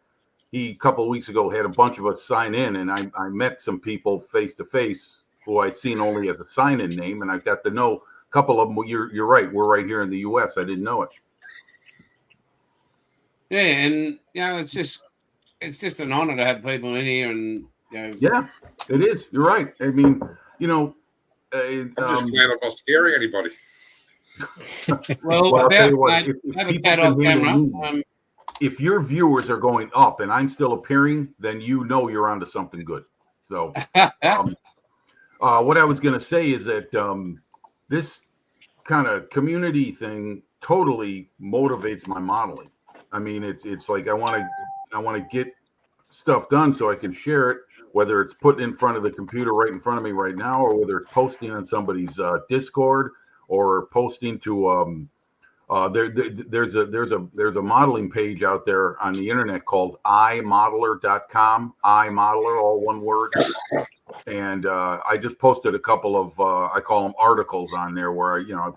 a couple of weeks ago had a bunch of us sign in, and I met some people face to face who I'd seen only as a sign-in name, and I got to know a couple of them. You're right. We're right here in the U.S. I didn't know it. Yeah, and it's just an honor to have people in here, and yeah, it is. You're right. I mean, I'm just glad I'm not scaring anybody. Well, I'll tell you what, mate, if have a people cat can off handle camera. me, if your viewers are going up and I'm still appearing, then you're onto something good. So, what I was going to say is that this kind of community thing totally motivates my modeling. I mean, it's like I want to get stuff done so I can share it, whether it's put in front of the computer right in front of me right now, or whether it's posting on somebody's Discord or posting to there's a modeling page out there on the internet called iModeler.com, iModeler, all one word. And I just posted a couple of I call them articles on there where I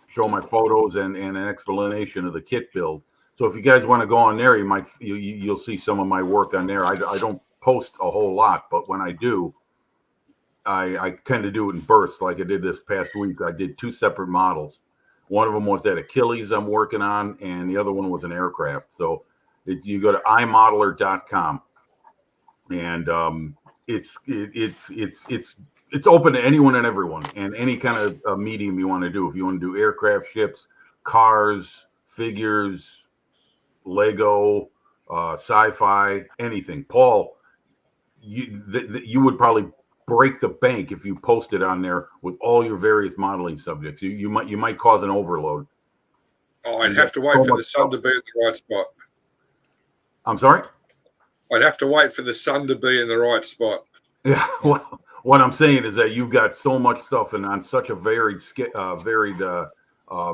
show my photos and an explanation of the kit build. So if you guys want to go on there, you'll see some of my work on there. I don't post a whole lot, but when I do, I tend to do it in bursts, like I did this past week. I did 2 separate models. One of them was that Achilles I'm working on, and the other one was an aircraft. So you go to iModeler.com, and it's open to anyone and everyone, and any kind of medium you want to do. If you want to do aircraft, ships, cars, figures, Lego, sci-fi, anything. Paul, you would probably break the bank if you posted on there with all your various modeling subjects. You might cause an overload. Oh, I'd have to wait for the sun to be in the right spot. I'm sorry? I'd have to wait for the sun to be in the right spot. Yeah. Well, what I'm saying is that you've got so much stuff and on such a varied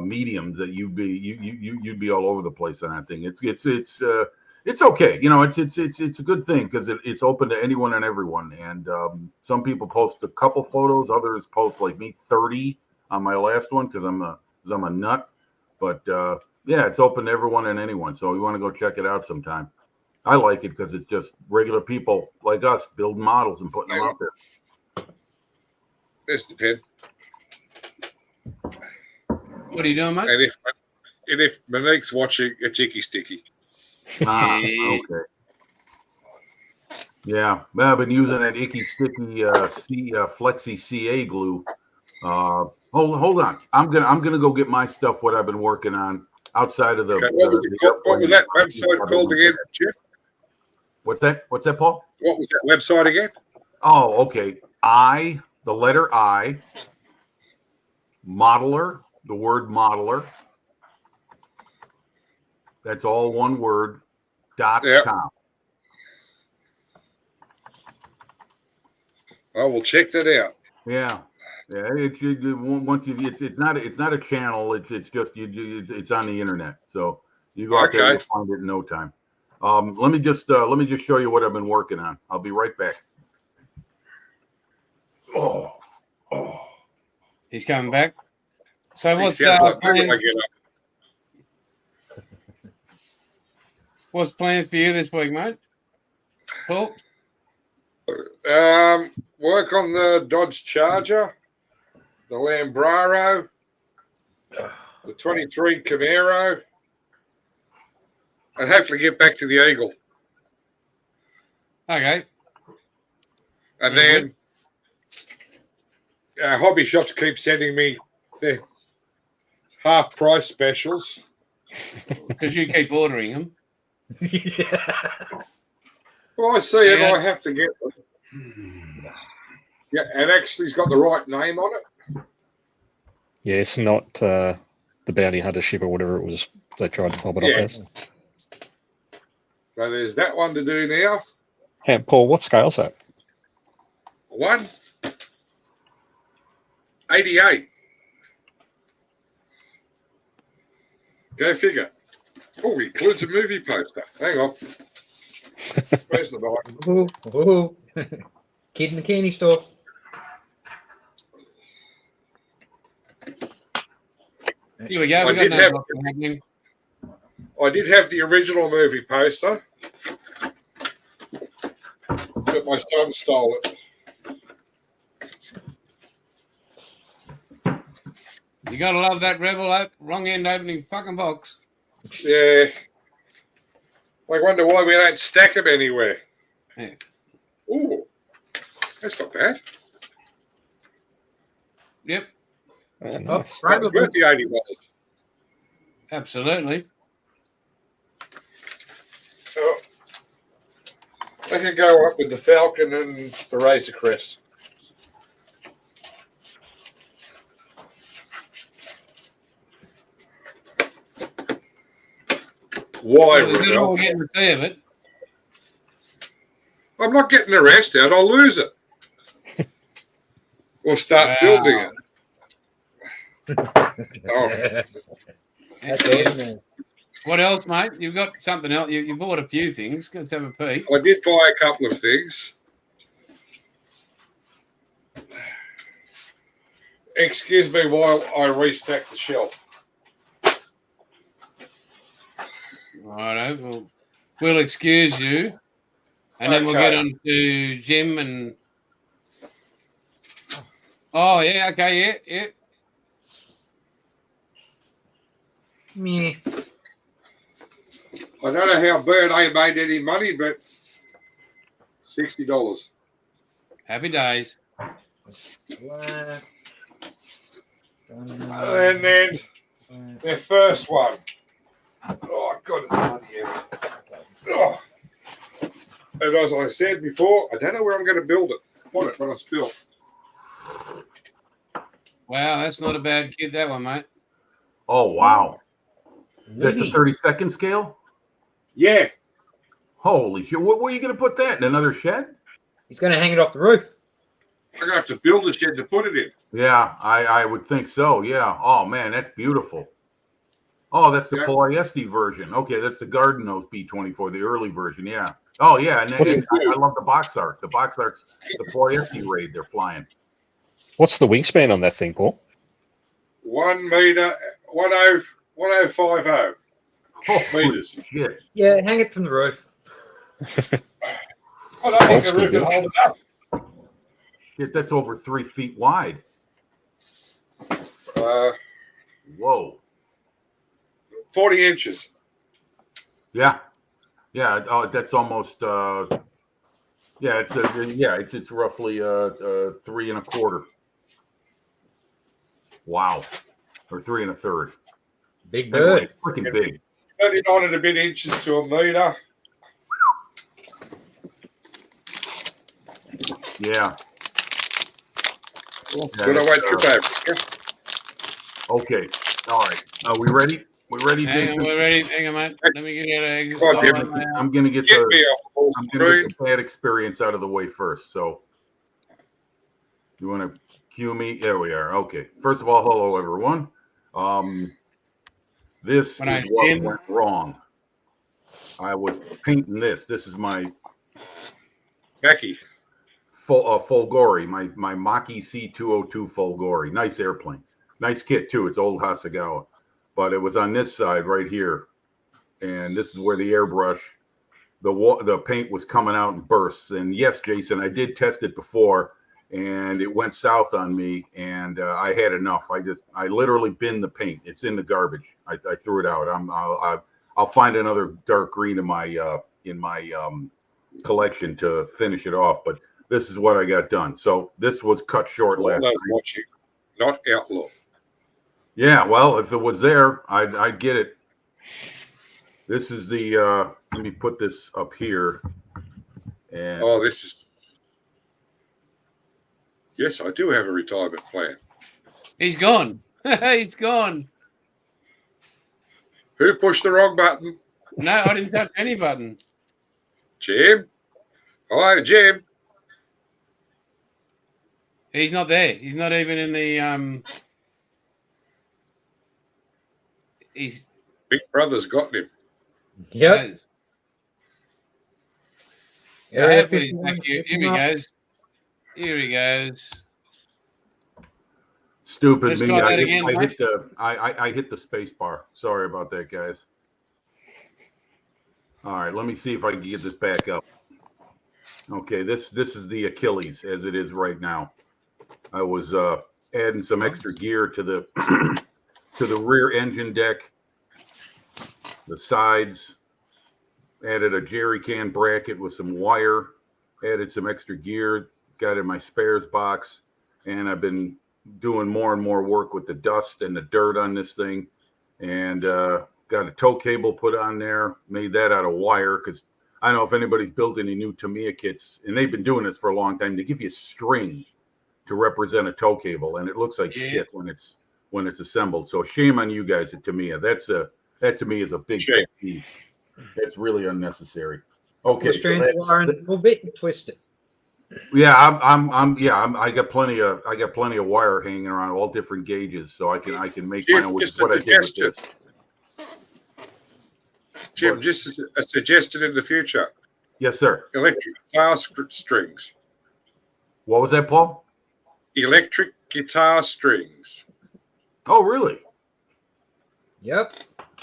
mediums that you'd be all over the place on that thing. It's okay. You know, it's a good thing because it's open to anyone and everyone. And some people post a couple photos, others post like me 30 on my last one because I'm a nut. But yeah, it's open to everyone and anyone. So you want to go check it out sometime. I like it because it's just regular people like us building models and putting them out there. There's the pen. What are you doing, mate? And if Monique's watching, it's icky sticky. Okay. Yeah, I've been using that icky sticky Flexi CA glue. Hold on. I'm gonna go get my stuff. What I've been working on outside of the. Okay, what was that website called again, Chip? What's that, Paul? What was that website again? Oh, okay. The letter I. Modeler. The word modeler. That's all one word. .com. Oh, we'll check that out. Yeah. It's not a channel. It's just it's on the internet. So you go out there and find it in no time. Let me just show you what I've been working on. I'll be right back. Oh. He's coming back. So what's what's plans for you this week, mate? Paul? Work on the Dodge Charger, the Lambraro, the 23 Camaro, and hopefully get back to the Eagle. Okay. And then hobby shops keep sending me their half price specials. Because you keep ordering them. Well, I see it, I have to get them. Yeah, and actually it's got the right name on it. Yeah, it's not the Bounty Hunter ship or whatever it was they tried to pop it up as. So there's that one to do now. Hey, Paul, what scale's that? 188. Go figure. Oh, it includes a movie poster. Hang on. Where's the bike? Oh. Kid in the candy store. Here we go. I did have the original movie poster, but my son stole it. You gotta love that Rebel wrong end opening fucking box. Yeah. I wonder why we don't stack them anywhere. Yeah. Ooh, that's not bad. Yep. Nice. It's worth the $80. Absolutely. So they can go up with the Falcon and the Razor Crest. Why, We're all getting the tea of it. I'm not getting the rest out. I'll lose it. We'll start building it. What else, mate? You've got something else. You bought a few things. Let's have a peek. I did buy a couple of things. Excuse me while I restack the shelf. Righto. We'll excuse you. And then we'll get on to Jim and... Oh, yeah, okay, yeah. Me. I don't know how Bird A made any money, but $60. Happy days. And then their first one. Oh, God, it's bloody heavy. Oh. And as I said before, I don't know where I'm going to build it. On it when I spill. Wow, that's not a bad kid, that one, mate. Oh, wow. Is that the 32nd scale? Yeah. Holy shit. Where are you going to put that? In another shed? He's going to hang it off the roof. I'm gonna have to build a shed to put it in. Yeah, I would think so. Yeah. Oh man, that's beautiful. Oh, that's the Yeah. polyester version. Okay, that's the Garden Nose B24, the early version. Yeah. Oh yeah, and then, I love the box art. The box art's the polyester raid they're flying. What's the wingspan on that thing, Paul? 1 meter, 1050 Holy meters. shit. Yeah, hang it from the roof. I don't think Old the school roof can build. hold it up. Shit, that's over 3 feet wide. Uh, Whoa. 40 inches. Yeah. Yeah. Oh, that's almost. Yeah, it's roughly 3 1/4. Wow, or 3 1/3. Big bird. Freaking big. 39 and a bit inches to a meter. Yeah. Good away trip Africa. Okay. All right. Are we ready? We ready, Hang Jason? on, we're ready. Hang on, mate. Let me get out Come on, of Jim. here. I'm gonna get Get the me off the full I'm gonna screen. get the bad experience out of the way first. So you want to cue me? There we are. Okay. First of all, hello everyone. This When is I what did- went wrong. I was painting this. This is my Becky. Folgore, my Maki C202 Folgore. Nice airplane. Nice kit too. It's old Hasegawa. But it was on this side right here. And this is where the airbrush, the paint was coming out in bursts. And yes, Jason, I did test it before and it went south on me and I had enough. I literally binned the paint. It's in the garbage. I threw it out. I'll find another dark green in my collection to finish it off. But this is what I got done. So this was cut short All last those night. watching, not outlaw. Yeah, well, if it was there, I'd get it. This is the let me put this up here. And Oh, this is. Yes, I do have a retirement plan. He's gone. He's gone. Who pushed the wrong button? No, I didn't touch any button. Jim? Hello, Jim. He's not there. He's not even in the He's Big Brother's got him. Yep. So Area hopefully, 51 thank you. Here picking he up. goes. Here he goes. stupid Let's me. try that I again, mate. hit the space bar. Sorry about that, guys. All right, let me see if I can get this back up. Okay, this is the Achilles as it is right now. I was adding some extra gear to the to the rear engine deck, the sides, added a jerry can bracket with some wire, added some extra gear, got in my spares box, and I've been doing more and more work with the dust and the dirt on this thing, and got a tow cable put on there, made that out of wire, because I don't know if anybody's built any new Tamiya kits, and they've been doing this for a long time. They give you string to represent a tow cable, and it looks like shit when it's assembled. So shame on you guys at Tamiya. That to me is a big Shame. piece. That's really unnecessary. Okay, Twist so the wire in a little bit and twist it. yeah, I got plenty of wire hanging around, all different gauges, so I can make Jim, mine, which just is what a I did with suggestion. this. Jim, What? just a suggestion in the future. Yes, sir. Electric guitar strings. What was that, Paul? Electric guitar strings. Oh, really? Yep.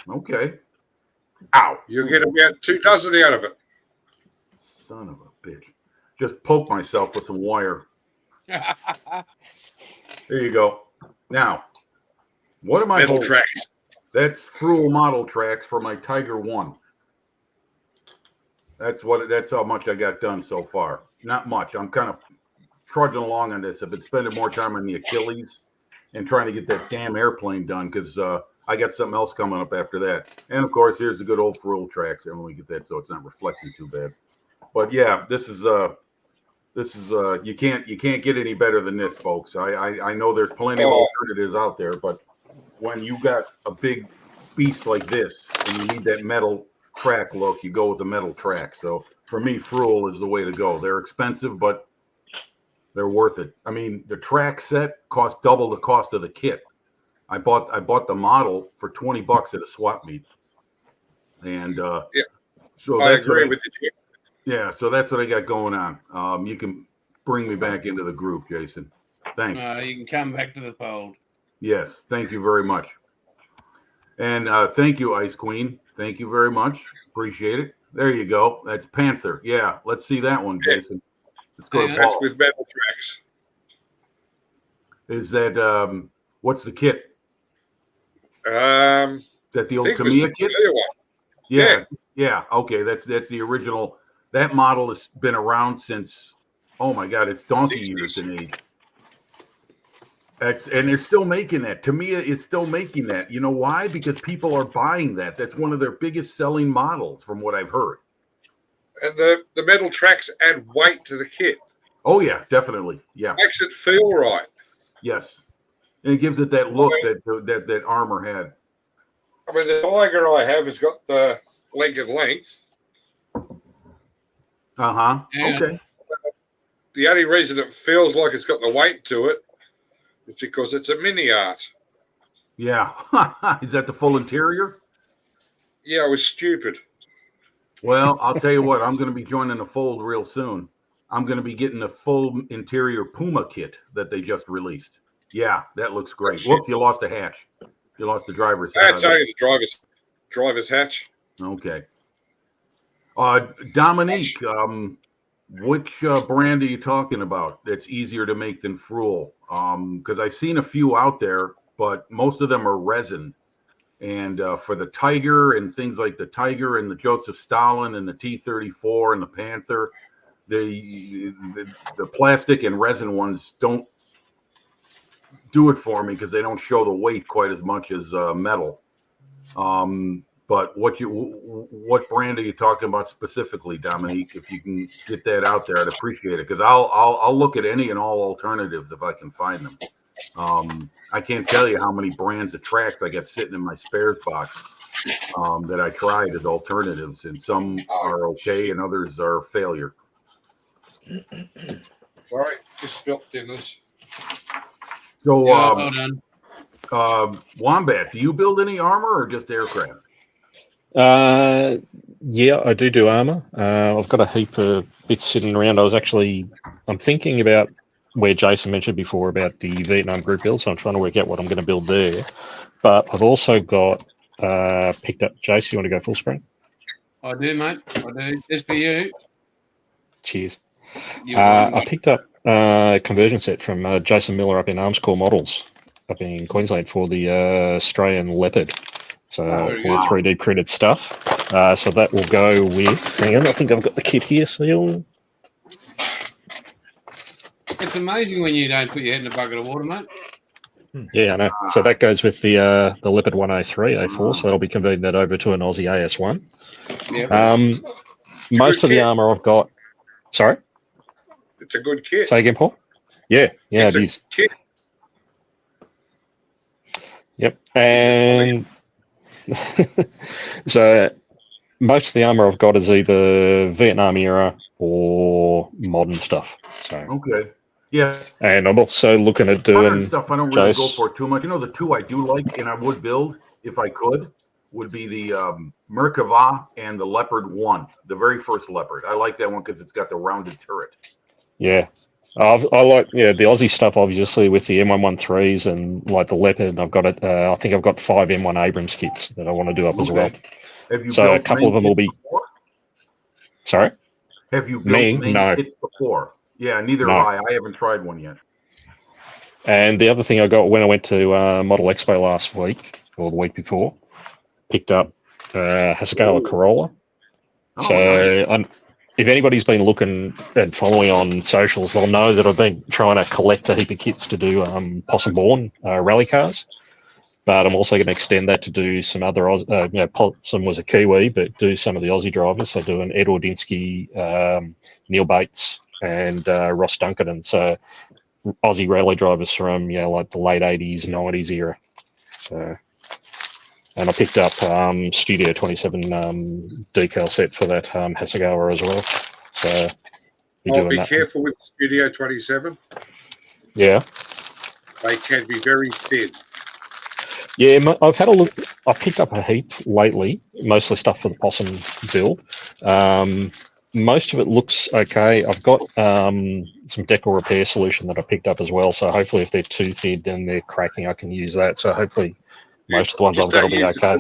Okay. Ow! You'll get about 2 dozen out of it. Son of a bitch! Just poke myself with some wire. There you go. Now, what am I Metal holding? tracks. That's Fruel model tracks for my Tiger 1. That's how much I got done so far. Not much. I'm kind of trudging along on this. I've been spending more time on the Achilles and trying to get that damn airplane done because I got something else coming up after that. And of course, here's the good old Fruel tracks. And we get that so it's not reflecting too bad. But yeah, this is you can't get any better than this, folks. I know there's plenty of alternatives out there, but when you got a big beast like this and you need that metal track look, you go with the metal track. So for me, Fruel is the way to go. They're expensive, but They're worth it. I mean, the track set cost double the cost of the kit. I bought the model for $20 at a swap meet, and Yeah, so I that's agree what with you. yeah. So that's what I got going on. You can bring me back into the group, Jason. Thanks. You can come back to the fold. Yes, thank you very much. And thank you, Ice Queen. Thank you very much. Appreciate it. There you go. That's Panther. Yeah, let's see that one, Jason. Let's go to That's Paul. with metal tracks. Is that what's the kit? Is that the I old think it was Tamiya the kit? Tamiya one. Yeah, yeah. Okay, that's the original. That model has been around since. Oh my God, it's donkey 60s. years in age. And they're still making that. Tamiya is still making that. You know why? Because people are buying that. That's one of their biggest selling models, from what I've heard. And the metal tracks add weight to the kit. Oh yeah, definitely. Yeah. Makes it feel right. Yes. And it gives it that look that armor had. I mean, the Tiger I have has got the leg and length. Uh-huh. Yeah. Okay. The only reason it feels like it's got the weight to it is because it's a mini art. Yeah. Is that the full interior? Yeah, I was stupid. Well, I'll tell you what, I'm going to be joining the fold real soon. I'm going to be getting the full interior Puma kit that they just released. Yeah, that looks great. Whoops, you lost a hatch. You lost the driver's hatch. That's only the driver's hatch. Okay. Dominique, which brand are you talking about that's easier to make than Fruel? Because I've seen a few out there, but most of them are resin. And for the Tiger and things like the Tiger and the Joseph Stalin and the T-34 and the Panther, the plastic and resin ones don't do it for me because they don't show the weight quite as much as metal. But what brand are you talking about specifically, Dominique? If you can get that out there, I'd appreciate it because I'll look at any and all alternatives if I can find them. I can't tell you how many brands of tracks I got sitting in my spares box that I tried as alternatives, and some are okay and others are failure. Sorry, just spilt thinners. So, Well done. Wombat, do you build any armor or just aircraft? Yeah, I do armor. I've got a heap of bits sitting around. I'm thinking about where Jason mentioned before about the Vietnam group build, so I'm trying to work out what I'm going to build there. But I've also got picked up. Jason, you want to go full screen? I do, mate. I do. This for you. Cheers. You're I picked up a conversion set from Jason Miller up in Arms Corps Models up in Queensland for the Australian Leopard. So all 3D printed stuff. So that will go with. Hang on, I think I've got the kit here. So It's amazing when you don't put your head in a bucket of water, mate. yeah, I know. So that goes with the Leopard 103 A4. So that'll be converting that over to an Aussie AS1. Yep. Most of the armor I've got. Sorry. It's a good kit. Say again, Paul. Yeah, It's it a is. kit. Yep, and so most of the armor I've got is either Vietnam era or modern stuff. So Okay. Yeah. and I'm also looking at Modern doing stuff I don't really go for too much. You know, the two I do like and I would build if I could would be the Merkava and the Leopard 1, the very first Leopard. I like that one because it's got the rounded turret. Yeah. I like the Aussie stuff obviously with the M113s and like the Leopard. I've got it. I think I've got 5 M1 Abrams kits that I want to do up as well. Have you So built a couple of them will be. before? Sorry. Have you built Me? No. kits before? Yeah, neither No. have I. I haven't tried one yet. And the other thing I got when I went to Model Expo last week or the week before, picked up Hasegawa Corolla. Oh, So nice. if anybody's been looking and following on socials, they'll know that I've been trying to collect a heap of kits to do Possum Born rally cars. But I'm also going to extend that to do some other, Possum was a Kiwi, but do some of the Aussie drivers. So doing Ed Ordinsky, Neil Bates, and Ross Duncan. So Aussie rally drivers from like the late 80s, 90s era. So, and I picked up Studio 27 decal set for that Hasegawa as well. So be Oh, doing be that. careful with Studio 27. Yeah. They can be very thin. Yeah, I've had a look. I picked up a heap lately, mostly stuff for the possum build. Most of it looks okay. I've got some decal repair solution that I picked up as well. So hopefully, if they're too thin and they're cracking, I can use that. So hopefully, most of the ones I've got will be okay.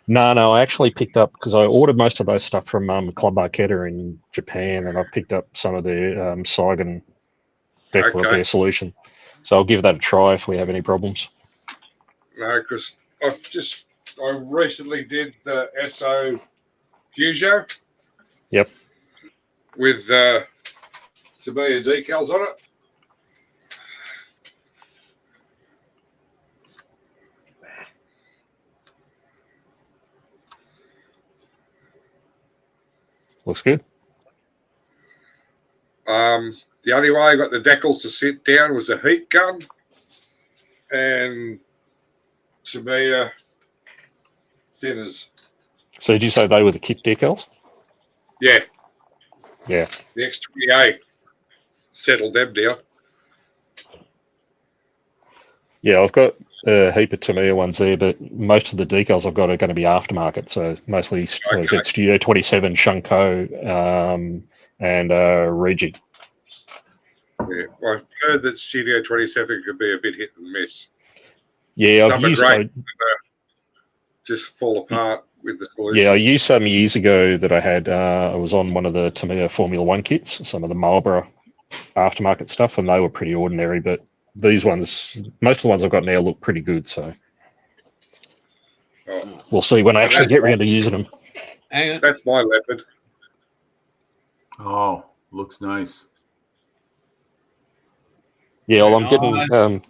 No, I actually picked up because I ordered most of those stuff from Club Arcata in Japan, and I picked up some of the Saigon decal repair solution. So I'll give that a try if we have any problems. No, because I recently did the SO Peugeot. Yep. With Sabia decals on it. Looks good. The only way I got the decals to sit down was a heat gun and Sabia thinners. So did you say they were the kit decals? Yeah. Yeah. The X28 settled them down. Yeah, I've got a heap of Tamiya ones there, but most of the decals I've got are going to be aftermarket. So mostly Studio 27, Shunko, and Regi. Yeah, well, I've heard that Studio 27 could be a bit hit and miss. Yeah, some are great, just fall apart with the solution. Yeah, I used some years ago that I had. I was on one of the Tamiya Formula One kits, some of the Marlboro aftermarket stuff, and they were pretty ordinary. But these ones, most of the ones I've got now look pretty good. So we'll see when I actually get around to using them. That's my Leopard. Oh, looks nice. Yeah, well, I'm getting.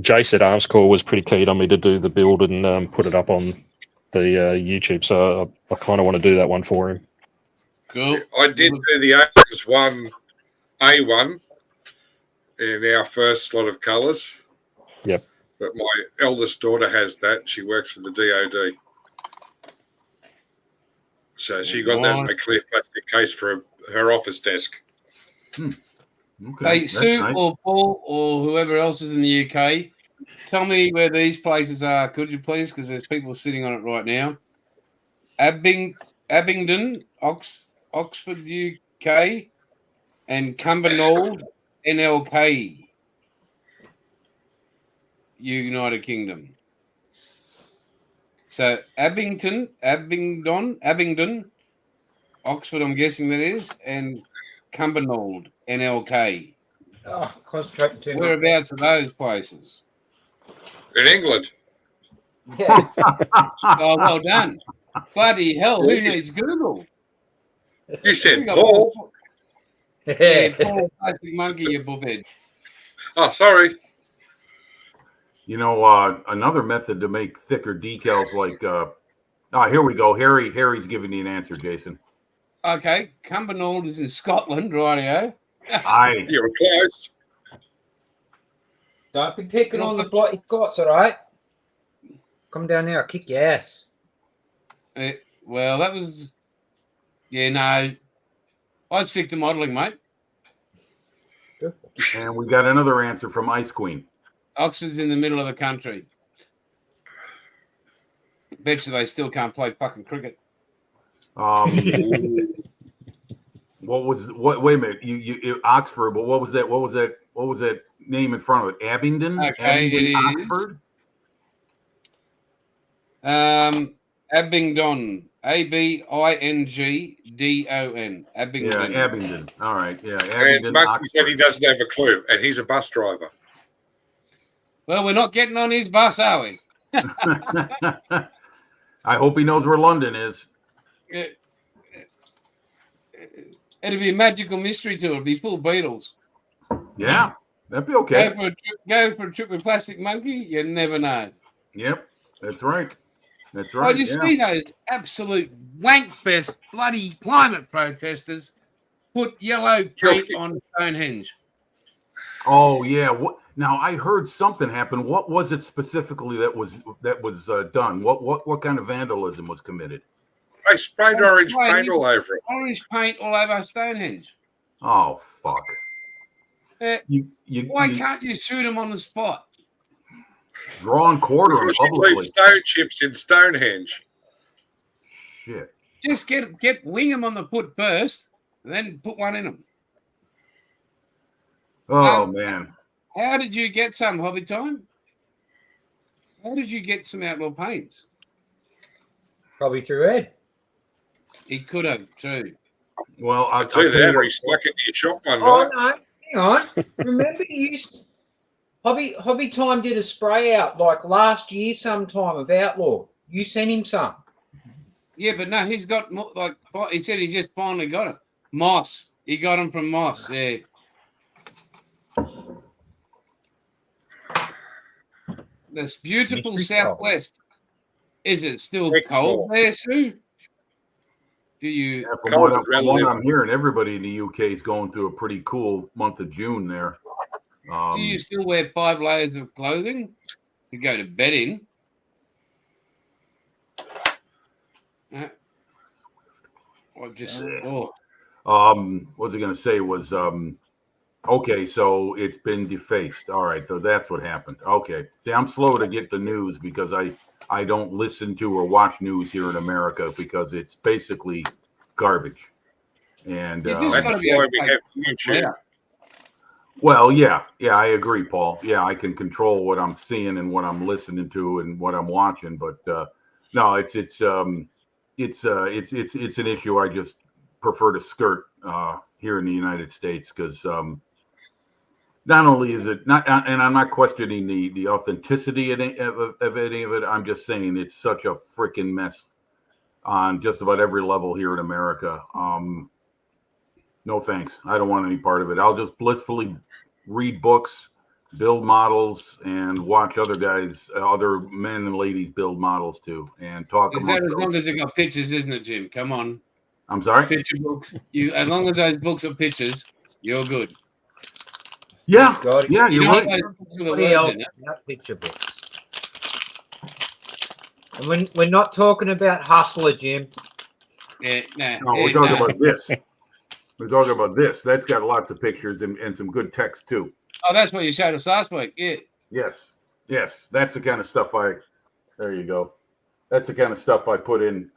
Jace at Armscore was pretty keen on me to do the build and put it up on the YouTube, so I kind of want to do that one for him. Cool. I did do the Ames one A1 in our first slot of colours. Yep. But my eldest daughter has that. She works for the DOD. So she got that in a clear plastic case for her office desk. Okay. Hey, Sue or Paul or whoever else is in the UK, tell me where these places are, could you please? Because there's people sitting on it right now. Abingdon, Oxford, UK, and Cumbernauld, NLK, United Kingdom. So Abingdon, Oxford, I'm guessing that is, and Cumbernauld, NLK. Oh, concentrate too much. Whereabouts are those places? In England. Yeah. Oh, well done. Bloody hell, who needs Google? You said Paul. Yeah, Paul, plastic monkey, you bullhead. Oh, sorry. You know, another method to make thicker decals like, here we go. Harry's giving you an answer, Jason. Okay, Cumbernauld is in Scotland, rightio. You were close. Don't be picking on the bloody Scots, all right? Come down there, I'll kick your ass. Well, that was... Yeah, no. I'd stick to modelling, mate. And we got another answer from Ice Queen. Oxford's in the middle of the country. Bet you they still can't play fucking cricket. Wait a minute, you Oxford, but what was that name in front of it? Abingdon? Okay, Abingdon, it Oxford? Abingdon. Abingdon. Abingdon. Yeah, Abingdon. All right, yeah. Abingdon, and Monkey said he doesn't have a clue, and he's a bus driver. Well, we're not getting on his bus, are we? I hope he knows where London is. It'd be a magical mystery tour. It'd be full of Beatles. Yeah, that'd be okay. Go for a trip with Plastic Monkey. You never know. Yep, that's right. That's right. Oh, you see those absolute wankfest bloody climate protesters put yellow paint on Stonehenge? Oh yeah. What? Now I heard something happen. What was it specifically that was done? What kind of vandalism was committed? They sprayed orange Why, paint you- all over it. Orange paint all over Stonehenge. Oh fuck! You Why can't you shoot them on the spot? draw and quarter them Because you leave publicly. stone chips in Stonehenge. Shit. Just get wing them on the foot first, and then put one in them. Oh man. How did you get some, Hobby Time? How did you get some outlaw paints? Probably through Ed. He could have too. Well, I'll I'd say tell you that, or what. he snuck it in your shop one Oh night. no, hang on. Remember you used Hobby Time did a spray out like last year sometime of Outlaw. You sent him some. Yeah, but no, he's got more, like he said. He just finally got it. Moss. He got them from Moss. Yeah. This beautiful Mystery southwest. Is it still Next cold door. there, Sue? Do you? Yeah, from Cold what, is from what relative. I'm hearing, everybody in the UK is going through a pretty cool month of June there. Do you still wear 5 layers of clothing to go to bed in? Or just what was I going to say was okay, so it's been defaced. All right, so that's what happened. Okay, see, I'm slow to get the news because I don't listen to or watch news here in America because it's basically garbage. And You just That's gotta why be we okay. have YouTube. well, yeah, I agree, Paul. Yeah, I can control what I'm seeing and what I'm listening to and what I'm watching, but no, it's an issue I just prefer to skirt here in the United States because not only is it not, and I'm not questioning the authenticity of any of it. I'm just saying it's such a freaking mess on just about every level here in America. No thanks. I don't want any part of it. I'll just blissfully read books, build models, and watch other guys, other men and ladies build models too, and talk Is that amongst as them. long as they got pictures, isn't it, Jim? Come on. I'm sorry. Picture books. As long as those books are pictures, you're good. Yeah, Got it. yeah, You you're know right. those books with the Everybody words else, in it. not picture books. And we're not talking about Hustler, Jim. Yeah, No, we're talking about this. We're talking about this. That's got lots of pictures and some good text too. Oh, that's what you showed us last week. Yeah. Yes. That's the kind of stuff there you go. That's the kind of stuff I put in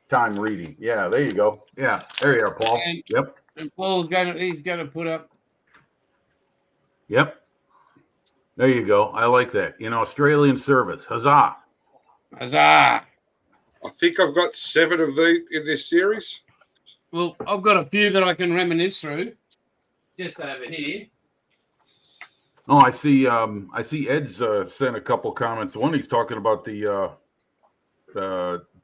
time reading. Yeah, there you go. Yeah, there you are, Paul. And- Yep. And he's gonna put up. Yep. There you go. I like that. Australian service. Huzzah. Huzzah! I think I've got 7 of these in this series. Well, I've got a few that I can reminisce through. Just over here. Oh, I see Ed's sent a couple comments. One, he's talking about the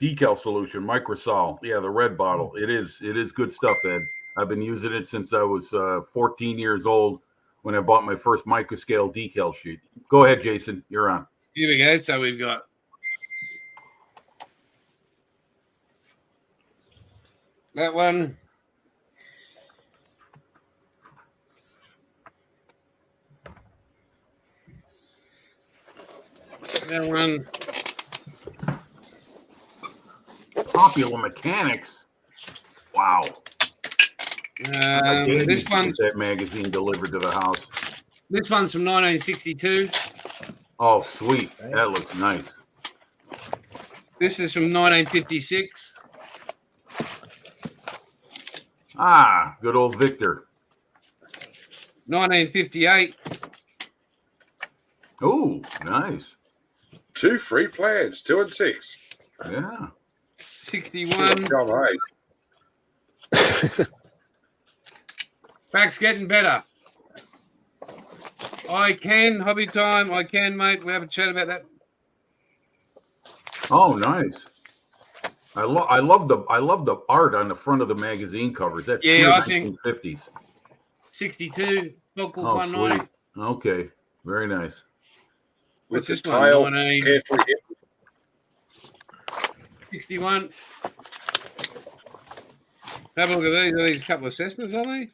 decal solution, Microsol. Yeah, the red bottle. It is good stuff, Ed. I've been using it since I was 14 years old when I bought my first microscale decal sheet. Go ahead, Jason. You're on. Here we go. So we've got that one. That one. Popular Mechanics. Wow. This one's that magazine delivered to the house. This one's from 1962. Oh, sweet. That looks nice. This is from 1956. Ah, good old Victor. 1958. Oh, nice. 2 free plans, 2 and 6. Yeah. 61. Come, hey. Back's getting better. Hobby time. I can, mate. We have a chat about that. Oh, nice. I love the art on the front of the magazine covers. That's Yeah, I think 1950s. 62. Local Oh, 190. sweet. Okay, very nice. With What's the this one? tail 19. carefully hit. 61. Have a look at these. Are these a couple of Cessnas, are they?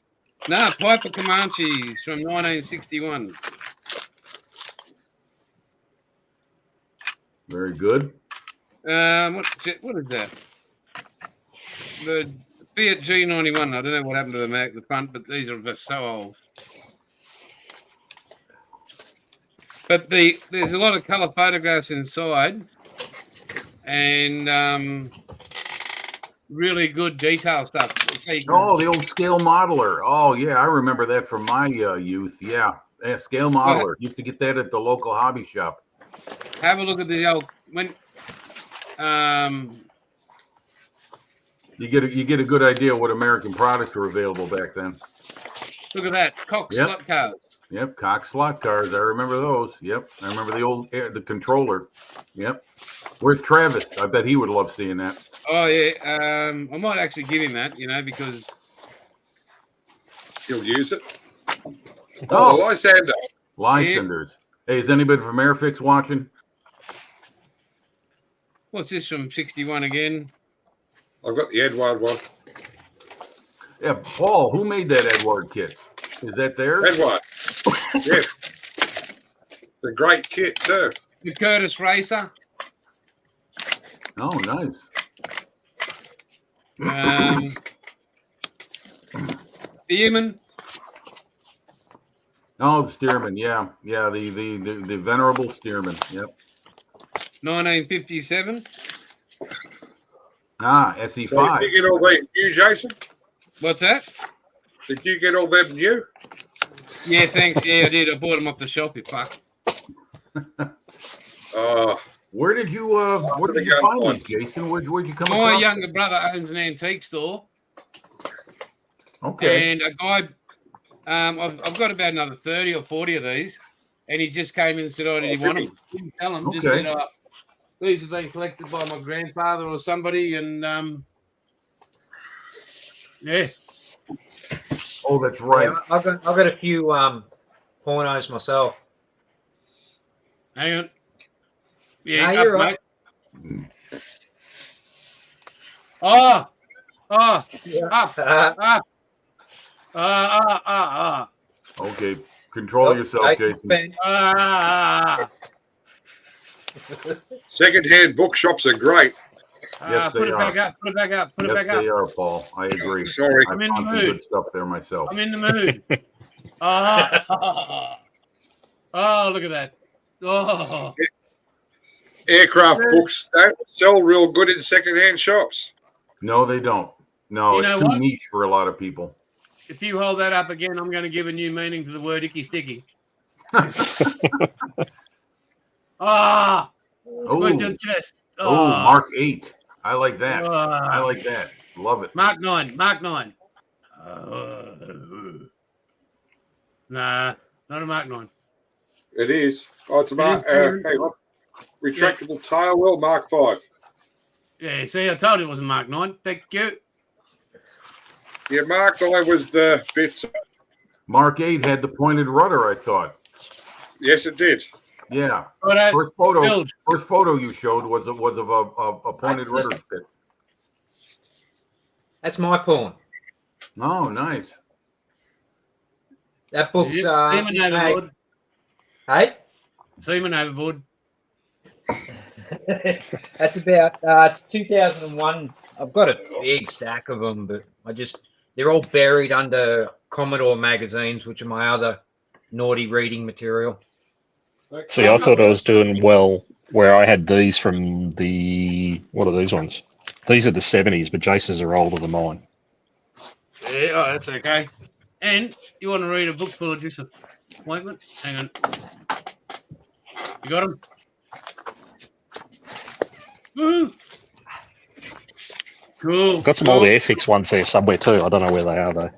No, Piper Comanches from 1961. Very good. What is that? the Fiat G91. I don't know what happened to the front, but these are just so old. But there's a lot of colour photographs inside, and really good detail stuff. So you can- Oh, the old scale modeler. Oh, yeah, I remember that from my youth. Yeah, scale modeler. Used to get that at the local hobby shop. have a look at the old You get a good idea what American products were available back then. look at that Cox Yep. slot cars. Yep, Cox slot cars. I remember those. Yep, I remember the old the controller. Yep. Where's Travis? I bet he would love seeing that. Oh yeah, I might actually give him that, because He'll use it. Oh, Oh, the Lysander. Lysanders. Hey, is anybody from Airfix watching? what's this from 61 again? I've got the Edward one. Yeah, Paul. Who made that Edward kit? Is that theirs? Edward. Yes. The great kit too. The Curtis Racer. Oh, nice. The Human. Oh, the Stearman. Yeah, yeah. The venerable Stearman. Yep. 1957. Ah, So SE5. did you get all that new, Jason? What's that? Did you get all them new? Yeah, thanks. Yeah, I did. I bought them off the shelf. You fuck. Where did you find these, Jason? Where'd you come My across? younger brother owns an antique store, Okay. and a guy. I've got about another 30 or 40 of these, and he just came in and said, "Oh, did you want them?" Didn't tell him. Just Okay. said, "These have been collected by my grandfather or somebody," and yeah. Oh, that's right. Yeah, I've got a few pornos myself. Hang on. Yeah, No, up, you're right. mate. Oh, Yeah. up. Okay. Control yourself, Jason. Second-hand bookshops are great. Yes, Put they it back are. up. Put it back up. Put it Yes, back up. they are, Paul. I agree. Sorry. I I'm in the found some mood. good stuff there myself. I'm in the mood. Oh, look at that. Oh, Aircraft books don't sell real good in second-hand shops. No, they don't. No, You it's know too what? niche for a lot of people. if you hold that up again, I'm going to give a new meaning to the word icky sticky. Ah, Oh, good to chest. oh, Mark 8. I like that. I Ah. like that. Love it. Mark 9. Nah, not a Mark 9. It is. Oh, it's a Mark. It is. Hang on. Retractable tail wheel, Mark 5. Yeah, see, I told you it wasn't Mark 9. Thank you. Yeah, Mark 9 was the bits. Mark 8 had the pointed rudder, I thought. Yes, it did. Yeah. Righto. First photo Build. you showed was of a pointed rudder spit. That's my porn. Oh, nice. That book's Seaman overboard. hey. Seaman overboard. That's about it's 2001. I've got a big stack of them, but they're all buried under Commodore magazines, which are my other naughty reading material. See, I thought I was doing well where I had these from what are these ones? These are the 70s, but Jason's are older than mine. Yeah, oh, that's okay. And you want to read a book full of disappointment? Hang on. You got them? Woo! Cool. Got some old Airfix ones there somewhere too. I don't know where they are though.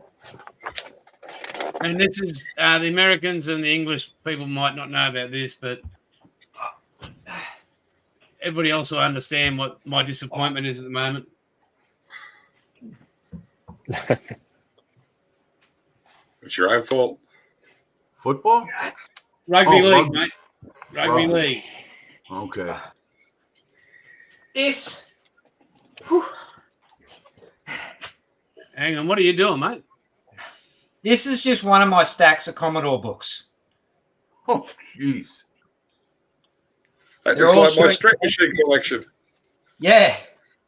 And this is the Americans and the English people might not know about this, but everybody else will understand what my disappointment is at the moment. It's your own fault. Football? Rugby league, rugby. mate. Rugby league. Okay. This. Hang on, what are you doing, mate? This is just one of my stacks of Commodore books. Oh, jeez. That They're looks all like my straight- stretch machine collection. Yeah,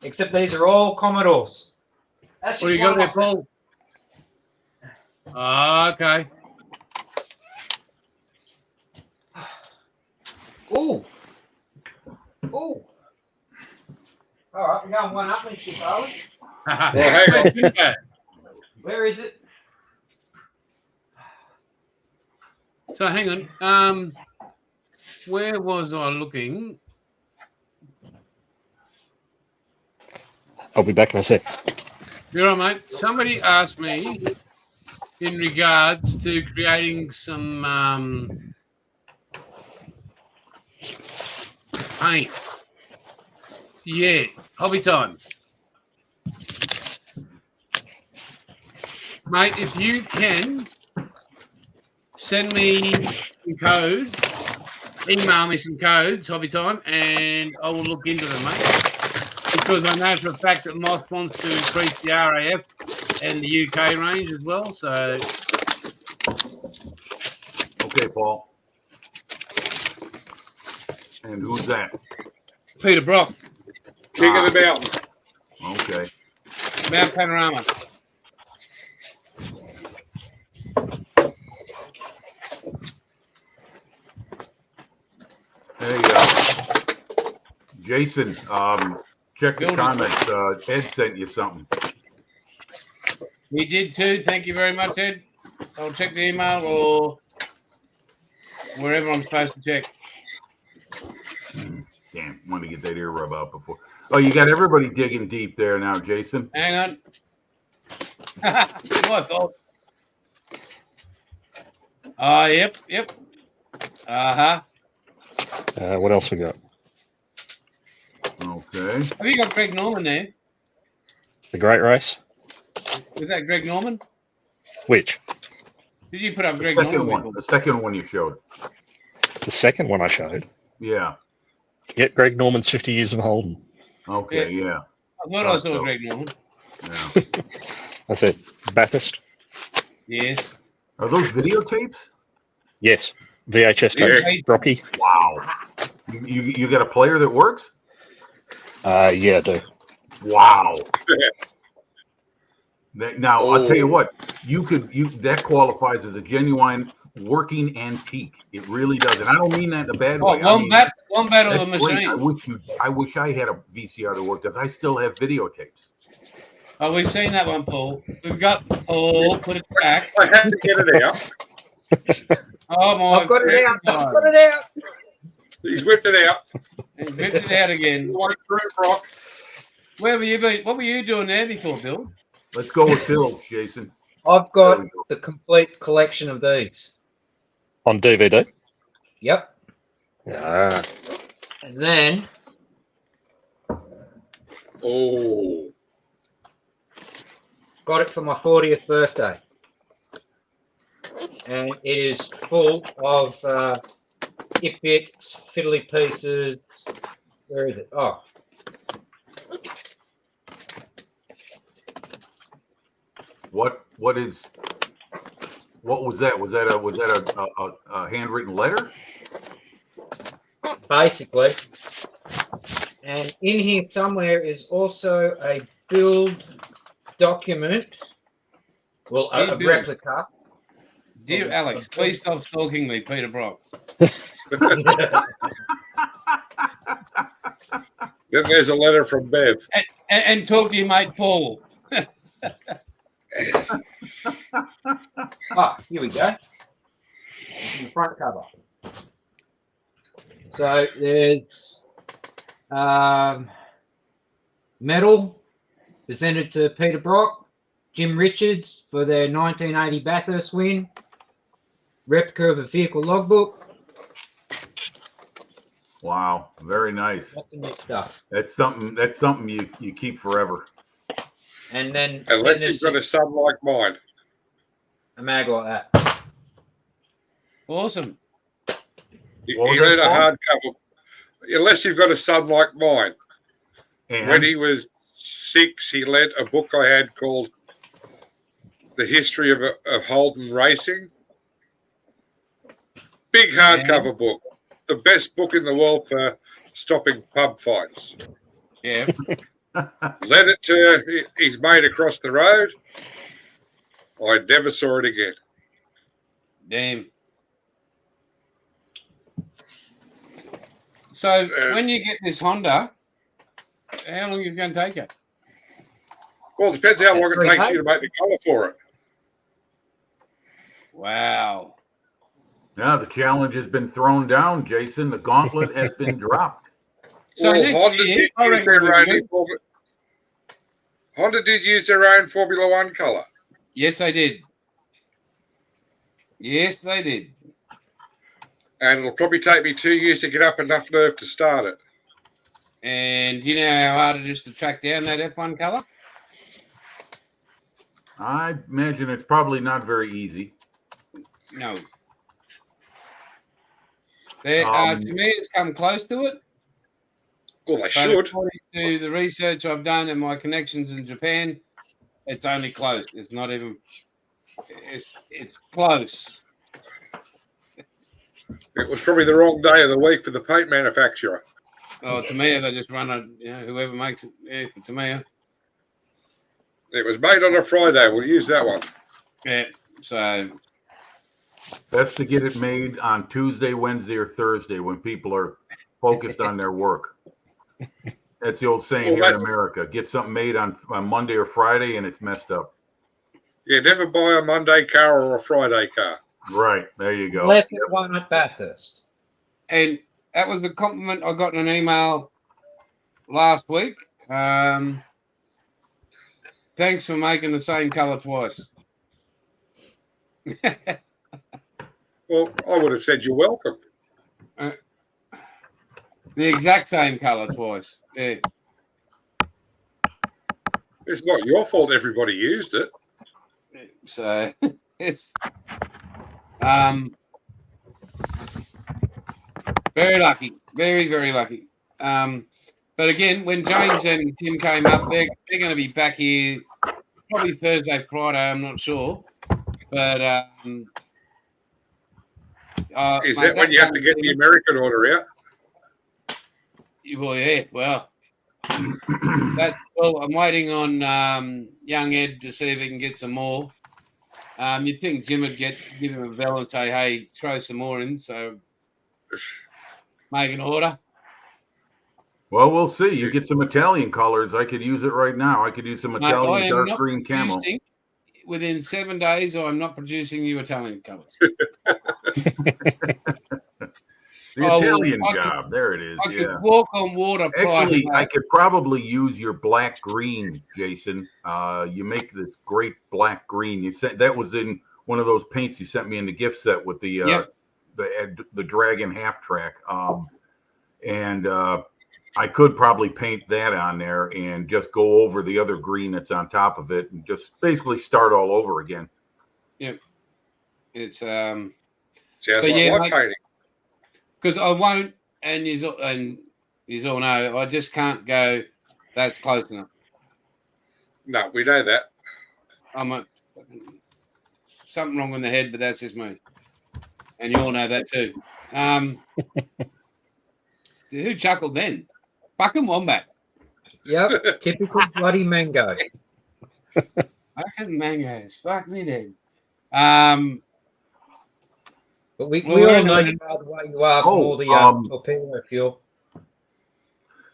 except these are all Commodores. That's What do you just got there, one Paul? Okay. Ooh. Ooh. All right, we're going one up and shit, are we? Well, hang on. Where is it? So hang on. Where was I looking? I'll be back in a sec. You're right, mate. Somebody asked me in regards to creating some paint. Yeah, hobby time. Mate, if you can send me some code, email me some codes, hobby time, and I will look into them, mate. Because I know for a fact that Moss wants to increase the RAF and the UK range as well. So, Okay, Paul. And who's that? Peter Brock, King of the mountain. Okay. Mount Panorama. Hey, Jason, check the Building. comments. Ed sent you something. We did too. Thank you very much, Ed. I'll check the email or wherever I'm supposed to check. Damn, wanted to get that ear rub out before. Oh, you got everybody digging deep there now, Jason. Hang on. My fault. Oh, yep. Uh-huh. What else we got? Okay. Have you got Greg Norman there? The Great Race? Was that Greg Norman? Which? Did you put up The Greg second Norman? one. before? The second one you showed. The second one I showed. Yeah. Get Greg Norman's 50 Years of Holden. Okay, yeah. I thought I saw so. Greg Norman. Yeah. I said, Bathurst? Yes. Are those videotapes? Yes. VHS tape. Yeah. Rocky? Wow. You got a player that works? Yeah, I do. Wow. Now I'll tell you Oh. what, that qualifies as a genuine working antique. It really does, and I don't mean that in a bad Oh, way. I mean, one bat of that's the great. machine. I wish I had a VCR that worked. Because I still have videotapes. Oh, we've seen that one, Paul. We've got Paul. Put it back. I had to get it out. Oh my! I've got it out. God. I've got it out. He's whipped it out. And ripped it out again. Like through Brock. Where were you? What were you doing there before, Bill? Let's go with Bill, Jason. I've There got we go. the complete collection of these. On DVD? Yep. Ah. And then Oh. got it for my 40th birthday. And it is full of it bits, fiddly pieces. Where is it? Oh, What was that? Was that a handwritten letter? basically. And in here somewhere is also a build document. Well, Hey, a Bill. replica. Dear Alex, please stop stalking me, Peter Brock. Then there's a letter from Bev. And talk to your mate Paul. Ah, here we go. In the front cover. So there's medal presented to Peter Brock, Jim Richards for their 1980 Bathurst win, replica of a vehicle logbook. Wow, very nice. Lots of neat stuff. That's something you keep forever. And then Unless you've got a son like mine. a mag like that. Awesome. He What was read that, a Paul? hardcover. Unless you've got a son like mine. And When he was 6, he lent a book I had called The History of Holden Racing. Big hardcover book. The best book in the world for stopping pub fights. Yeah. Led it to his mate across the road. I never saw it again. Damn. So when you get this Honda, how long is it going to take you? Well, it depends how long it takes you to make the colour for it. Wow. Yeah, the challenge has been thrown down, Jason. The gauntlet has been dropped. So Well, next Honda year, did I use reckon their we'll own be good. Honda did use their own Formula One colour. Yes, they did. Yes, they did. And it'll probably take me 2 years to get up enough nerve to start it. And you know how hard it is to track down that F1 colour? I imagine it's probably not very easy. No. To me, it's come close to it. Well, they But should. according to the research I've done and my connections in Japan, it's only close. It's not even. It's close. It was probably the wrong day of the week for the paint manufacturer. Oh, to me, they just run whoever makes it. Yeah, to me. It was made on a Friday. We'll use that one. Yeah. So Best to get it made on Tuesday, Wednesday, or Thursday when people are focused on their work. That's the old saying here in America. Get something made on Monday or Friday and it's messed up. Yeah, never buy a Monday car or a Friday car. Right. There you go. Left one at Bathurst. and that was the compliment I got in an email last week. Thanks for making the same colour twice. Well, I would have said you're welcome. The exact same colour twice. Yeah. It's not your fault everybody used it. So it's very lucky. Very, very lucky. But again, when James and Tim came up, they're going to be back here probably Thursday, Friday. I'm not sure, but Is that when you have to get the American order out? Well, yeah. Well, I'm waiting on young Ed to see if he can get some more. You'd think Jim would give him a bell and say, "Hey, throw some more in." So make an order. Well, we'll see. You get some Italian colors. I could use it right now. I could use some Italian dark green camo. Within 7 days, I'm not producing you Italian colors. The Italian job. There it is. I could walk on water. Actually, I could probably use your black green, Jason. You make this great black green. You said that was in one of those paints you sent me in the gift set with the Dragon half track. And I could probably paint that on there and just go over the other green that's on top of it and just basically start all over again. Yep. It's sounds like painting. Because I won't, and you all know, I just can't go. That's close enough. No, we know that. I'm something wrong in the head, but that's just me, and you all know that too. Who chuckled then? Fucking wombat. Yep, typical bloody mango. Fucking mangoes. Fuck me then. But we all know you are the way you are from all the torpedo fuel.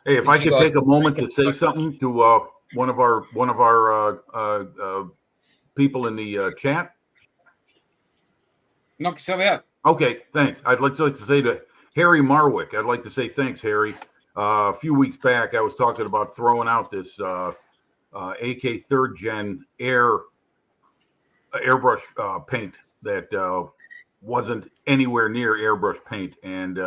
Hey, if I could take a moment to say something to one of our people in the chat. Knock yourself out. Okay, thanks. I'd like to say to Harry Marwick, I'd like to say thanks, Harry. A few weeks back, I was talking about throwing out this AK 3rd Gen airbrush paint that wasn't anywhere near airbrush paint. And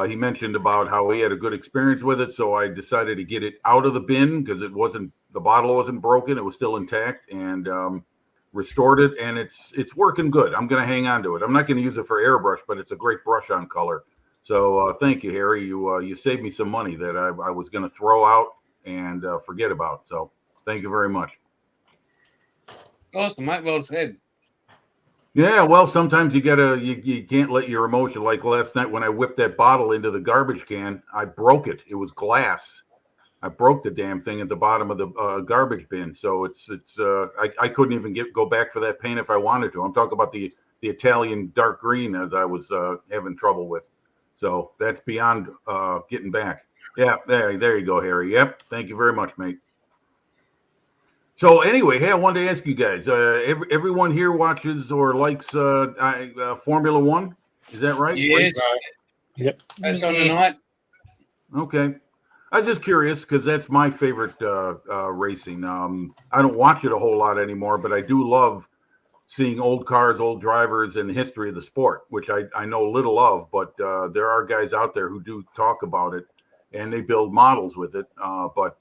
he mentioned about how he had a good experience with it. So I decided to get it out of the bin because the bottle wasn't broken. It was still intact, and restored it. And it's working good. I'm going to hang on to it. I'm not going to use it for airbrush, but it's a great brush on color. So thank you, Harry. You saved me some money that I was going to throw out and forget about. So thank you very much. Awesome, mate. Well said. Yeah, well, sometimes you can't let your emotion, like last night when I whipped that bottle into the garbage can, I broke it. It was glass. I broke the damn thing at the bottom of the garbage bin. So I couldn't even go back for that paint if I wanted to. I'm talking about the Italian dark green as I was having trouble with. So that's beyond getting back. Yeah, there you go, Harry. Yep. Thank you very much, mate. So anyway, hey, I wanted to ask you guys, everyone here watches or likes Formula One? Is that right? Yes. Yep. That's on tonight. Okay. I was just curious because that's my favorite racing. I don't watch it a whole lot anymore, but I do love seeing old cars, old drivers, and the history of the sport, which I know little of, but there are guys out there who do talk about it, and they build models with it. But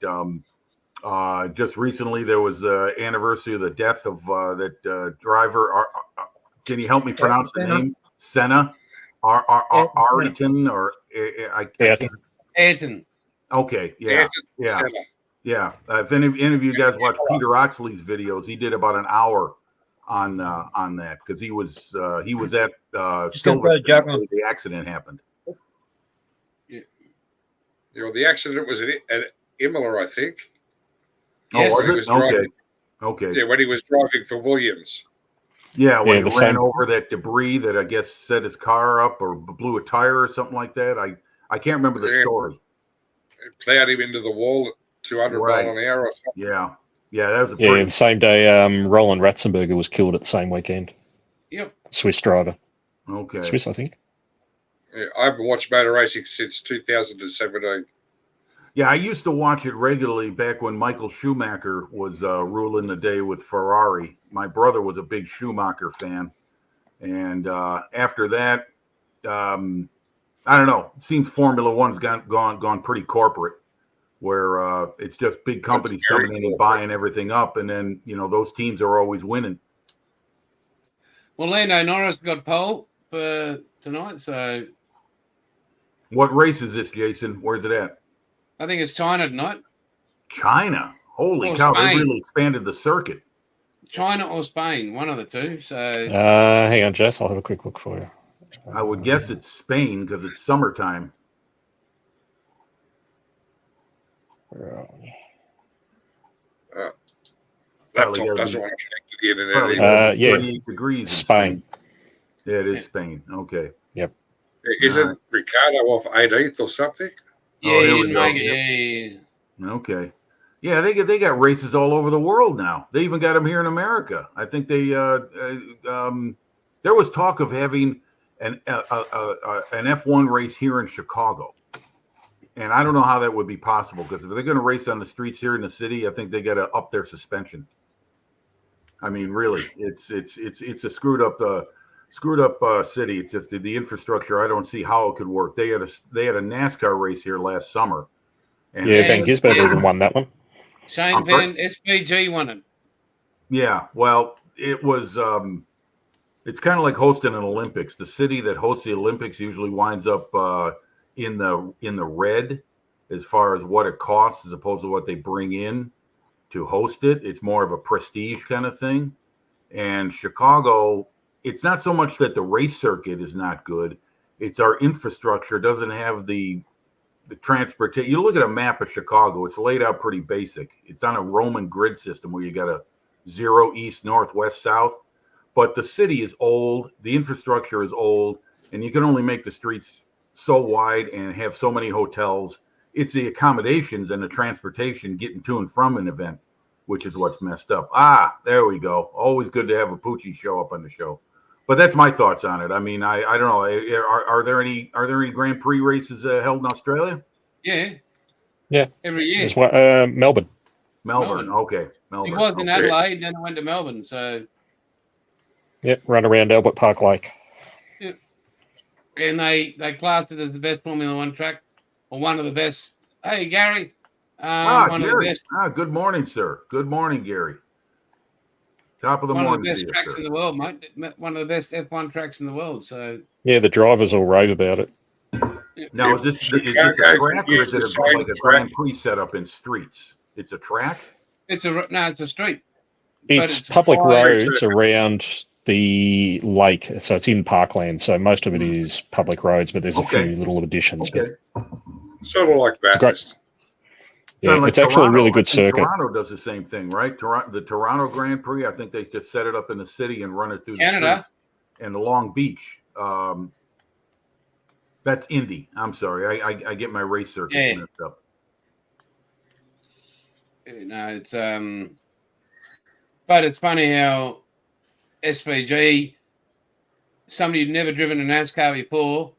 just recently, there was the anniversary of the death of that driver. Can you help me pronounce the name? Senna? Ayrton or I can't. Ayrton. Okay, yeah. If any of you guys watch Peter Oxley's videos, he did about an hour on that because he was at Silverstone where the accident happened. Yeah, well, the accident was at Imola, I think. Yes. Oh, was it? Okay. Yeah, when he was driving for Williams. Yeah, when he ran over that debris that I guess set his car up or blew a tire or something like that. I can't remember the story. It plowed him into the wall at 200 mile an hour or something. Yeah, that was the same day Roland Ratzenberger was killed at the same weekend. Yep. Swiss driver. Okay. Swiss, I think. Yeah, I haven't watched motor racing since 2017. Yeah, I used to watch it regularly back when Michael Schumacher was ruling the day with Ferrari. My brother was a big Schumacher fan. And after that, I don't know. It seems Formula One's gone pretty corporate, where it's just big companies coming in and buying everything up, and then those teams are always winning. Well, Lando Norris got pole for tonight, so. What race is this, Jason? Where's it at? I think it's China tonight. China? Holy cow! Spain. They really expanded the circuit. China or Spain, one of the two. So. Hang on, Jess. I'll have a quick look for you. I would guess it's Spain because it's summertime. Laptop doesn't want to connect to the internet. Yeah, 38 degrees. Spain. Yeah, it is Spain. Okay. Yep. Isn't Ricardo off 18th or something? Yeah, he didn't make it. Yeah. Okay. Yeah, they got races all over the world now. They even got them here in America. I think they there was talk of having an F1 race here in Chicago, and I don't know how that would be possible because if they're going to race on the streets here in the city, I think they got to up their suspension. I mean, really, it's a screwed up city. It's just the infrastructure. I don't see how it could work. They had a NASCAR race here last summer. And Van Gisbergen won that one. Shane Van SPG won it. Yeah, well, it was. It's kind of like hosting an Olympics. The city that hosts the Olympics usually winds up in the red as far as what it costs as opposed to what they bring in to host it. It's more of a prestige kind of thing. And Chicago, it's not so much that the race circuit is not good. It's our infrastructure doesn't have the transportation. You look at a map of Chicago, it's laid out pretty basic. It's on a Roman grid system where you got a 0 east, north, west, south. But the city is old, the infrastructure is old, and you can only make the streets so wide and have so many hotels. It's the accommodations and the transportation getting to and from an event, which is what's messed up. There we go. Always good to have a Poochie show up on the show. But that's my thoughts on it. I mean, I don't know. Are there any Grand Prix races held in Australia? Yeah. Every year. There's Melbourne. Okay. Melbourne. It was in Adelaide, then it went to Melbourne. So. Yep, run around Albert Park Lake. Yep. And they classed it as the best Formula One track, or one of the best. Hey, Gary. One Gary. Of the best. Good morning, sir. Good morning, Gary. Top of the morning. One of the best tracks in the world, mate. One of the best F1 tracks in the world. So. Yeah, the drivers all rave about it. Now, is this a track or is it like a Grand Prix setup in streets? It's a track? It's a street. It's public roads around the lake, so it's in parkland. So most of it is public roads, but there's a few little additions. Okay. Sort of like Bathurst. Yeah, Kinda it's actually a really good I think circuit. Toronto does the same thing, right? The Toronto Grand Prix, I think they just set it up in the city and run it through the Canada. streets. And the Long Beach, that's Indy. I'm sorry, I get my race circuits Yeah. mixed up. No, it's but it's funny how SVG, somebody who'd never driven a NASCAR before,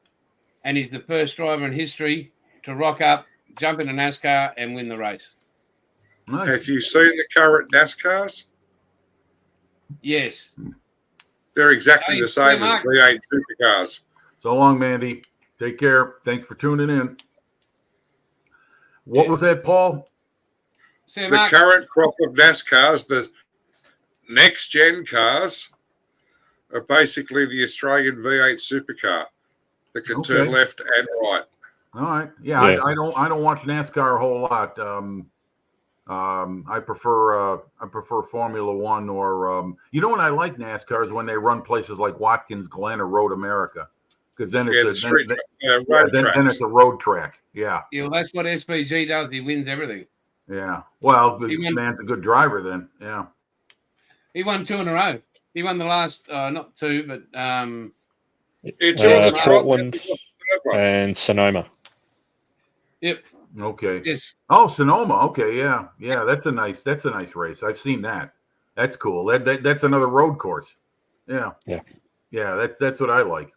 and he's the first driver in history to rock up, jump in a NASCAR, and win the race. Nice. Have you seen the current NASCARs? Yes. They're exactly Hey, the same as Mark. V8 supercars. So long, Mandy. Take care. Thanks for tuning in. What was that, Paul? See, The Mark, current crop of NASCARs, the next gen cars, are basically the Australian V8 supercar that can turn Okay. left and right. All right. Yeah, Yeah. I don't watch NASCAR a whole lot. I prefer Formula One or you know what I like NASCAR is when they run places like Watkins Glen or Road America, because then it's Yeah, the street road then tracks. it's a road track. Yeah, yeah, well, that's what SVG does. He wins everything. yeah. Well, the He won- man's a good driver then. Yeah. He won 2 in a row. He won the last, not 2, but It's on the trot. Portland and Sonoma. yep, Okay. just Oh, Sonoma. Okay. Yeah. Yeah. That's a nice race. I've seen that. That's cool. That's another road course. Yeah. Yeah. Yeah. That's what I like.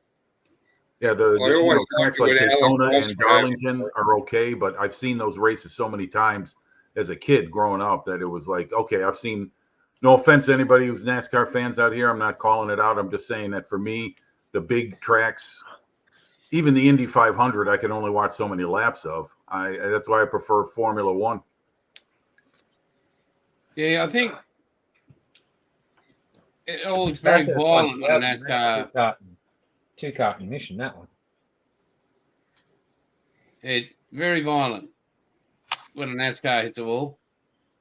Yeah. The I always tracks like like it when Alan Daytona Ross and ran out. Darlington are okay, but I've seen those races so many times as a kid growing up that it was like, okay, I've seen. No offense to anybody who's NASCAR fans out here. I'm not calling it out. I'm just saying that for me, the big tracks, even the Indy 500, I can only watch so many laps of. That's why I prefer Formula One. yeah. I think it all is very violent on a NASCAR. Two-cart emission, that one. It's very violent when a NASCAR hits a wall.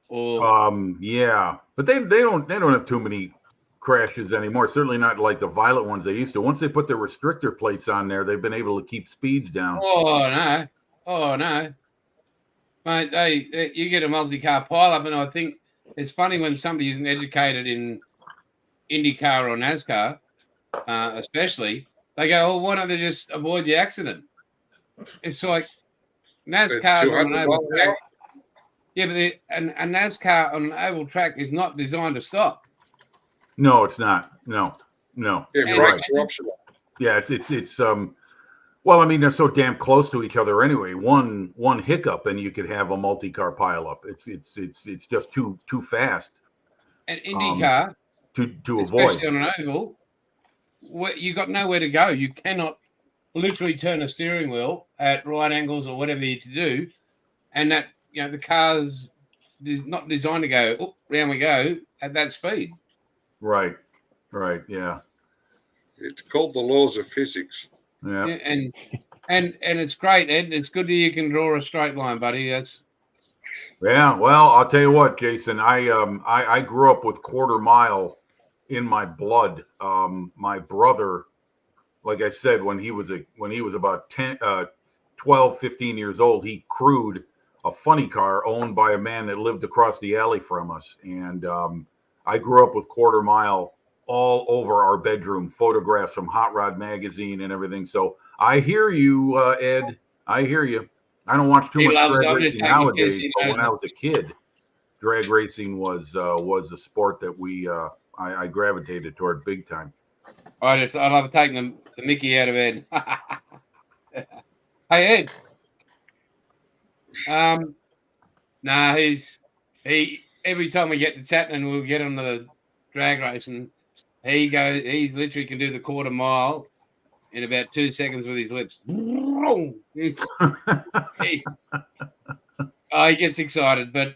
Or Yeah, but they don't have too many crashes anymore. Certainly not like the violent ones they used to. Once they put the restrictor plates on there, they've been able to keep speeds down. oh no, mate. You get a multi-car pile-up, and I think it's funny when somebody isn't educated in IndyCar or NASCAR, especially. They go, "Oh, why don't they just avoid the accident?" It's like NASCAR on an 200 oval miles an track. hour. Yeah, but a NASCAR on an oval track is not designed to stop. No, it's not. No. Yeah, And- brakes are optional. Yeah, it's well, I mean, they're so damn close to each other anyway. One hiccup and you could have a multi-car pileup. It's just too fast And IndyCar, to avoid. especially on an oval, you got nowhere to go. You cannot literally turn a steering wheel at right angles or whatever you to do, and that the car's not designed to go round we go at that speed. Right, yeah. It's called the laws of physics. Yeah. And it's great, Ed. It's good that you can draw a straight line, buddy. That's Yeah, well, I'll tell you what, Jason. I grew up with quarter mile in my blood. My brother, like I said, when he was about 12, 15 years old, he crewed a funny car owned by a man that lived across the alley from us, and I grew up with quarter mile all over our bedroom, photographs from Hot Rod magazine and everything. So I hear you, Ed. I hear you. I don't watch too He much loves- drag I'm just racing taking nowadays, piss, he but knows when I it. was a kid, drag racing was a sport that I gravitated toward big time. I love taking the Mickey out of Ed. Hey Ed. Nah, he every time we get to chatting and we'll get on the drag race and he literally can do the quarter mile in about 2 seconds with his lips. He gets excited, but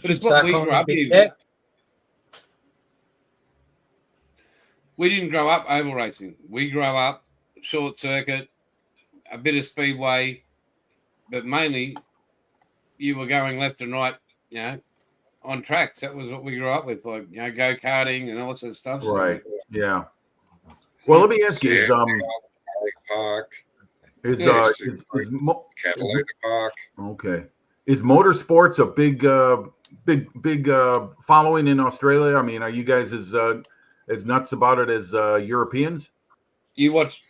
it's what we grew up with. We didn't grow up oval racing. We grew up short circuit, a bit of speedway, but mainly you were going left and right, on tracks. That was what we grew up with, like go karting and all sorts of stuff. Right. Yeah. Well, let me ask you: Park. Is Yeah. Catalina Park. okay? Is motorsports a big following in Australia? I mean, are you guys as nuts about it as Europeans? You watch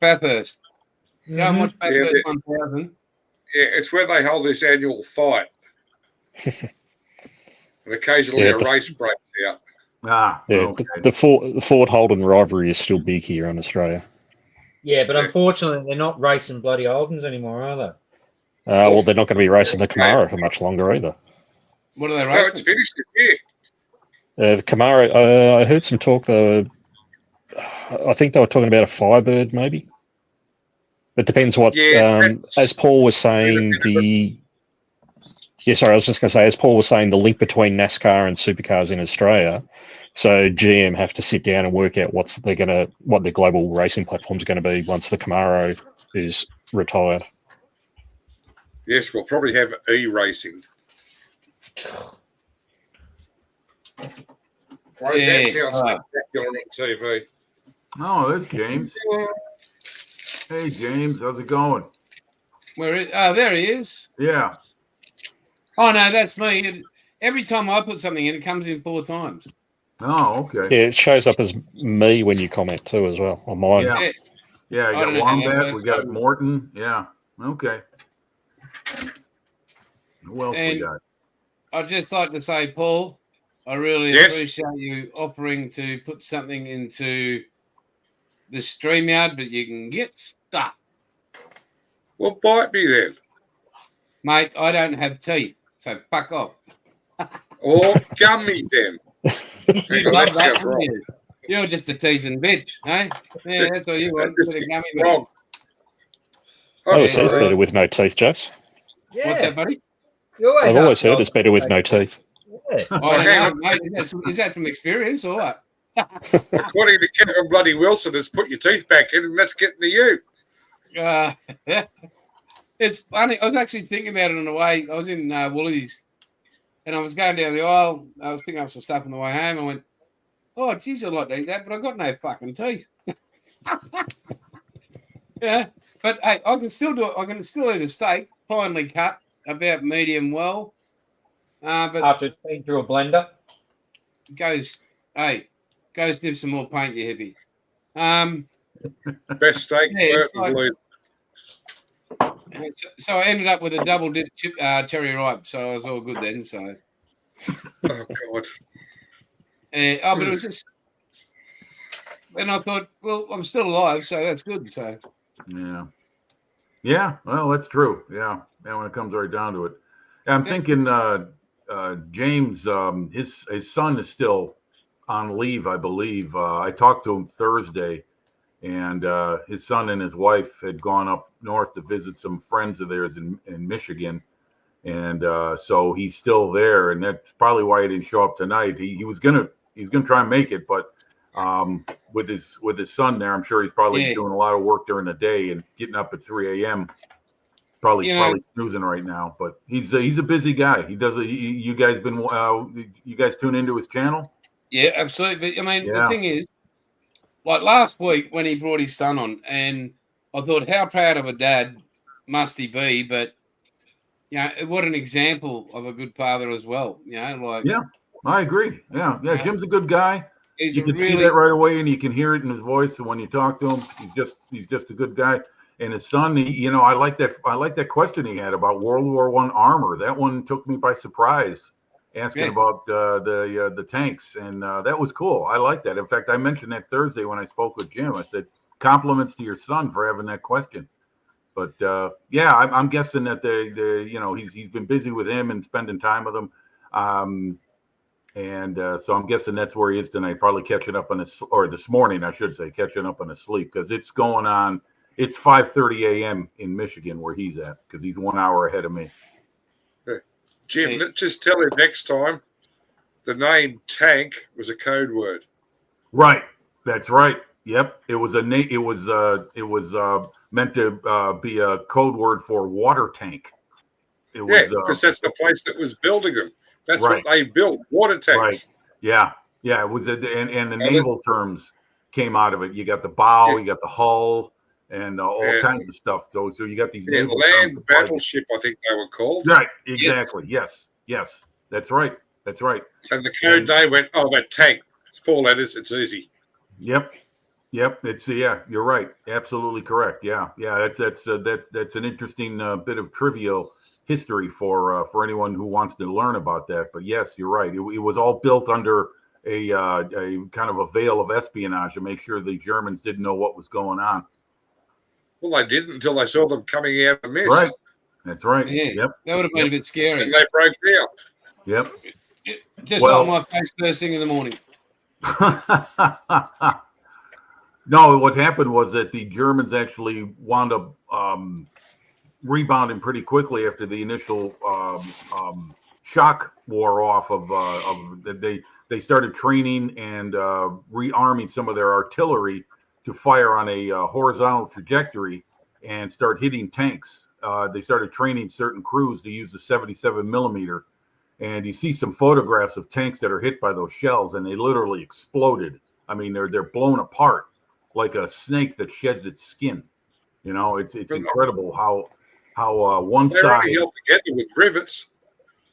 Bathurst. Go and watch Yeah, Bathurst 1000. Yeah, it's where they hold this annual fight. And occasionally Yeah, a race breaks out. Yeah, Okay. the Ford Holden rivalry is still big here in Australia. Yeah, but Yeah. unfortunately, they're not racing bloody Holdens anymore, are they? Well, they're not going to be racing the Camaro for much longer either. What are they No, it's racing? finished this year. The Camaro, I heard some talk. I think they were talking about a Firebird, maybe. It depends what. Yeah, As Paul was saying, sorry, I was just going to say, as Paul was saying, the link between NASCAR and supercars in Australia. So GM have to sit down and work out what the global racing platform is going to be once the Camaro is retired. Yes, we'll probably have e-racing. Right, Yeah, that sounds spectacular on TV. Oh, there's James. Hey, James, how's it going? There he is. Yeah. Oh no, that's me. Every time I put something in, it comes in 4 times. Oh, okay. Yeah, it shows up as me when you comment too, as well on mine. Yeah. Yeah, you I got don't know how that Wombat, we works. got Morton. Yeah. Okay. Who else we And got? I'd just like to say, Paul, I really Yes. appreciate you offering to put something into the StreamYard, but you can get stuck. Well, bite me then. Mate, I don't have teeth, so fuck off. Or gummy then. You on, love that that, sounds don't wrong. you? You're just a teasing bitch, eh? Yeah, that's all you want. That's Bit of gummy wrong. I always Yeah. said it's better with no teeth, Jase. Yeah. What's that, buddy? You always I've always ask heard me it's better with no teeth. Yeah. I Oh, don't hang know, on. mate. Is that from experience or what? According to Kevin Bloody Wilson, it's put your teeth back in, and that's getting to you. It's funny. I was actually thinking about it on the way. I was in Woolies, and I was going down the aisle. I was picking up some stuff on the way home. I went, "Oh, geez, I'd like to eat that, but I got no fucking teeth." Yeah, but hey, I can still do it. I can still eat a steak, finely cut, about medium well. But After it's been through a blender. go sniff some more paint, you hippie. Best steak, Yeah, Bert like- and Blue. So I ended up with a double dip cherry ripe, so I was all good then. So, Oh, God. but it was just, and I thought, well, I'm still alive, so that's good. So, Yeah. Yeah, well, that's true. Yeah. When it comes right down to it. I'm Yeah. thinking James, his son is still on leave, I believe. I talked to him Thursday, and his son and his wife had gone up north to visit some friends of theirs in Michigan. And so he's still there, and that's probably why he didn't show up tonight. He's gonna try and make it, but with his son there, I'm sure he's probably doing a lot of work during the day and getting up at 3 a.m. Probably snoozing right now, but he's a busy guy. He does. You guys tune into his channel? yeah, absolutely. But, I mean, Yeah. the thing is, like last week when he brought his son on, and I thought, how proud of a dad must he be? But what an example of a good father as well. Yeah, I agree. Yeah. Yeah. Jim's a good guy. He's You can see that right away, and you can hear it in his voice. And when you talk to him, he's just a good guy. And his son, I like that question he had about World War I armor. That one took me by surprise, asking about the tanks, and that was cool. I like that. In fact, I mentioned that Thursday when I spoke with Jim. I said compliments to your son for having that question. But I'm guessing that he's been busy with him and spending time with him. So I'm guessing that's where he is tonight, probably catching up on this morning, I should say, catching up on his sleep, because it's going on. It's 5:30 a.m. in Michigan where he's at, because he's 1 hour ahead of me. Jim, let's just tell him next time the name tank was a code word. Right. That's right. Yep. It was meant to be a code word for water tank. It was because that's the place that was building them. That's Right. what they built, water tanks. Right. Yeah. It was, and the naval terms came out of it. You got the bow, you got the hull, and all Yeah. kinds of stuff. So you got these Yeah, naval land terms. battleship, I think they were called. Right, exactly. Yes, that's right. That's right. And the code name went, oh, that tank. It's 4 letters. It's easy. Yep. It's you're right. Absolutely correct. Yeah. That's an interesting bit of trivial history for anyone who wants to learn about that. But yes, you're right. It was all built under a kind of a veil of espionage to make sure the Germans didn't know what was going on. Well, they didn't until they saw them coming out of the mist. Right. That's right. Yeah. Yep. That would have been a bit scary. And they broke down. Yep. Just Well- like my face first thing in the morning. No, what happened was that the Germans actually wound up rebounding pretty quickly after the initial shock wore off. They started training and rearming some of their artillery to fire on a horizontal trajectory and start hitting tanks. They started training certain crews to use the 77 millimeter. And you see some photographs of tanks that are hit by those shells, and they literally exploded. I mean, they're blown apart like a snake that sheds its skin. You know, it's incredible how one They side. only held together with rivets.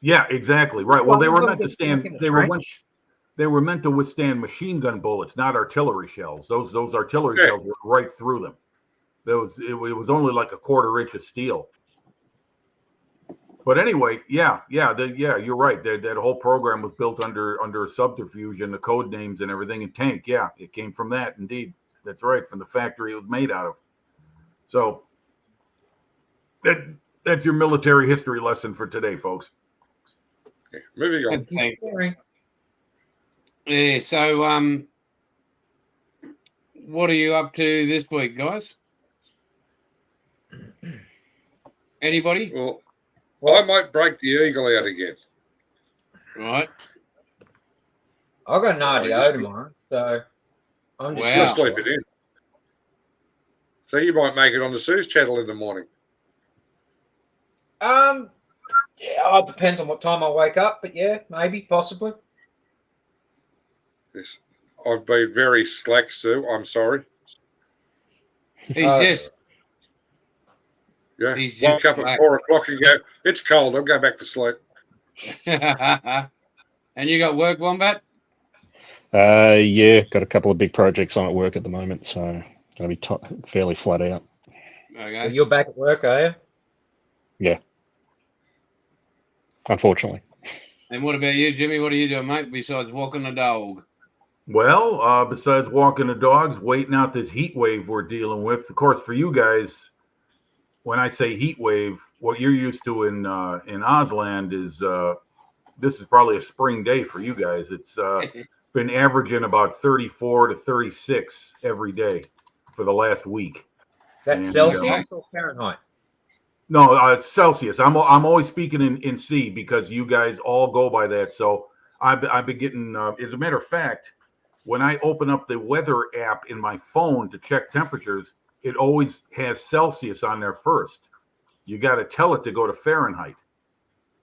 Yeah, exactly right. Well, they were meant to Stuck in stand. the They were meant to withstand machine gun bullets, not artillery shells. Those artillery Yeah. shells went right through them. It was only like a quarter inch of steel. But anyway, you're right. That whole program was built under subterfuge and the code names and everything. And tank, it came from that. Indeed, that's right, from the factory it was made out of. So that's your military history lesson for today, folks. Yeah, moving on. Thank you. Sorry. Yeah. So, what are you up to this week, guys? Anybody? Well, I might break the eagle out again. Right. I've got an I RDO just- tomorrow, so I'm just Wow. You'll sleep it in. So you might make it on the Sue's channel in the morning. Yeah, it depends on what time I wake up, but yeah, maybe, possibly. Yes. I've been very slack, Sue. I'm sorry. He's Uh, just Yeah. He's Woke just up slack. at 4 o'clock and go, it's cold. I'm going back to sleep. and you got work, Wombat? Yeah, got a couple of big projects on at work at the moment, so gonna be fairly flat out. So Okay. you're back at work, are you? Unfortunately. And what about you, Jimmy? What are you doing, mate, besides walking the dog? Well, besides walking the dogs, waiting out this heat wave we're dealing with. Of course, for you guys, when I say heat wave, what you're used to in Ausland is this is probably a spring day for you guys. It's been averaging about 34 to 36 every day for the last week. Is that And, Celsius or Fahrenheit? No, it's Celsius. I'm always speaking in C because you guys all go by that. So I've been getting. As a matter of fact, when I open up the weather app in my phone to check temperatures, it always has Celsius on there first. You got to tell it to go to Fahrenheit.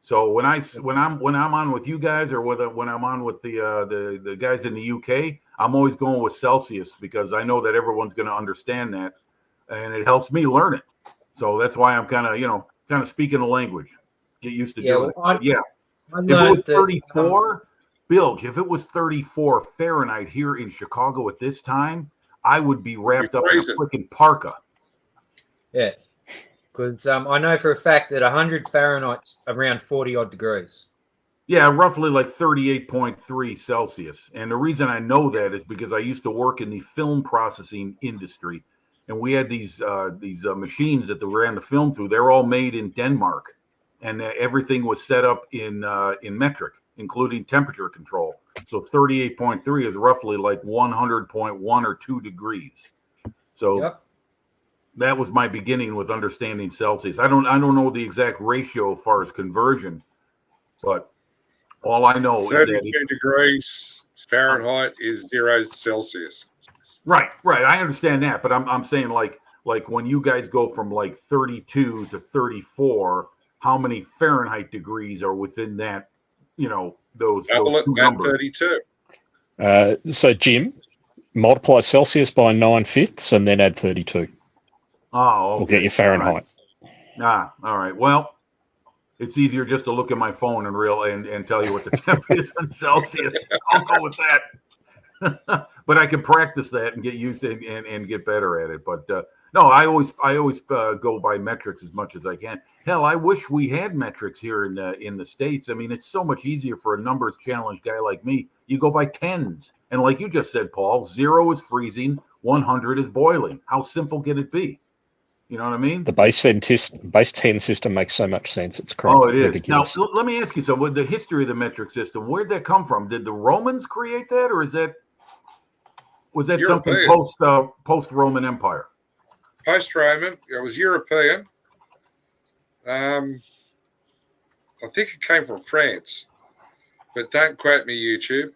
So when I'm on with you guys or when I'm on with the guys in the UK, I'm always going with Celsius because I know that everyone's going to understand that, and it helps me learn it. So that's why I'm kind of speaking the language. Get used to doing well, it. Yeah. I If it learned was that, 34, Bilge, if it was 34 Fahrenheit here in Chicago at this time, I would be wrapped up in a freezing. freaking parka. yeah, because I know for a fact that 100 Fahrenheit's around 40 odd degrees. Yeah, roughly like 38.3 Celsius. And the reason I know that is because I used to work in the film processing industry. And we had these machines that they ran the film through. They're all made in Denmark. And everything was set up in metric, including temperature control. So 38.3 is roughly like 100.1 or 2 degrees. So Yep. that was my beginning with understanding Celsius. I don't know the exact ratio as far as conversion, but all I know is that 32 degrees Fahrenheit is 0 Celsius. right. I understand that, but I'm saying like when you guys go from like 32 to 34, how many Fahrenheit degrees are within that? Those Double it, two about numbers. 32. So Jim, multiply Celsius by 9/5 and then add 32. Oh, okay. We'll get you Fahrenheit. Ah, all right. Well, it's easier just to look at my phone and tell you what the temp is in Celsius. I'll go with that. But I can practice that and get used to and get better at it. But no, I always go by metrics as much as I can. Hell, I wish we had metrics here in the States. I mean, it's so much easier for a numbers challenged guy like me. You go by tens, and like you just said, Paul, 0 is freezing, 100 is boiling. How simple can it be? You know what I mean? The base 10 system makes so much sense. It's correct. Oh, it is. Ridiculous. Now, let me ask you something. With the history of the metric system, where'd that come from? Did the Romans create that, or was that something European. post Roman Empire? Post-Roman, it was European. I think it came from France, but don't quote me, YouTube.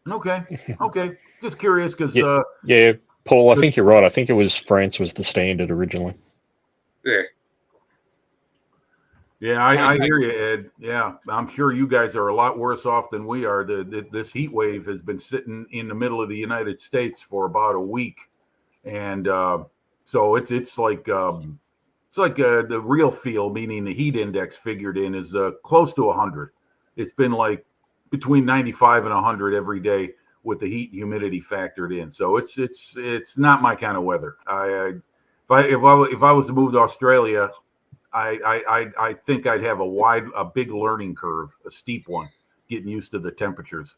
Okay. Just curious because Yeah, Paul, I think you're right. I think it was France was the standard originally. Yeah. Yeah, I hear you, Ed. Yeah, I'm sure you guys are a lot worse off than we are. This heat wave has been sitting in the middle of the United States for about a week, and so it's like the real feel, meaning the heat index figured in, is close to 100. It's been like between 95 and 100 every day with the heat and humidity factored in. So it's not my kind of weather. If I was to move to Australia, I think I'd have a big learning curve, a steep one, getting used to the temperatures.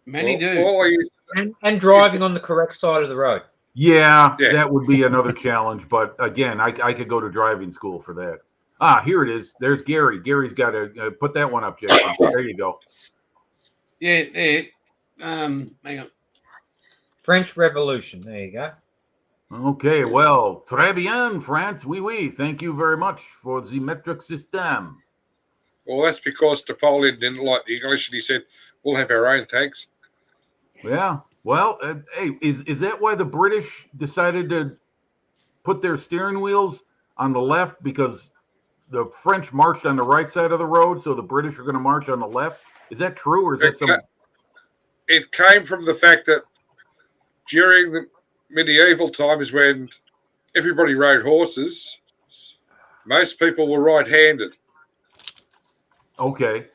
Many do. And driving on the correct side of the road. Yeah, that would be another challenge. But again, I could go to driving school for that. Ah, here it is. There's Gary. Gary's got to put that one up, Jason. There you go. Yeah, there. Hang on. French Revolution. There you go. Okay, well, très bien, France. Oui. Thank you very much for the metric system. Well, that's because Napoleon didn't like the English, and he said, "We'll have our own tanks." Yeah. Well, hey, is that why the British decided to put their steering wheels on the left, because the French marched on the right side of the road, so the British are going to march on the left? Is that true, or is that some? It came from the fact that during the medieval times, when everybody rode horses, most people were right-handed. Okay.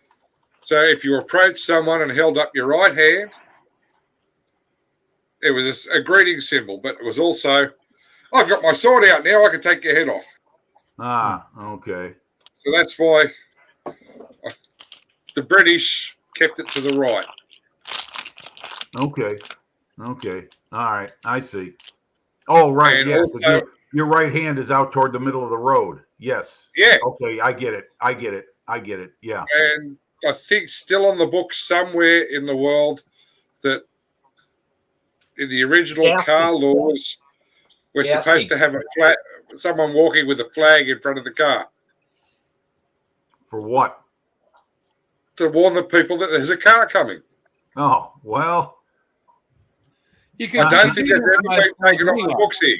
So if you approached someone and held up your right hand, it was a greeting symbol, but it was also, I've got my sword out now, I can take your head off. Ah, okay. So that's why the British kept it to the right. Okay. All right. I see. Oh, right. And Yeah. also, your right hand is out toward the middle of the road. Yes. Yeah. Okay. I get it. Yeah. And I think still on the book somewhere in the world that in the original car laws, we're supposed to have someone walking with a flag in front of the car. For what? To warn the people that there's a car coming. Oh, well. I don't think there's ever been taken off the books here.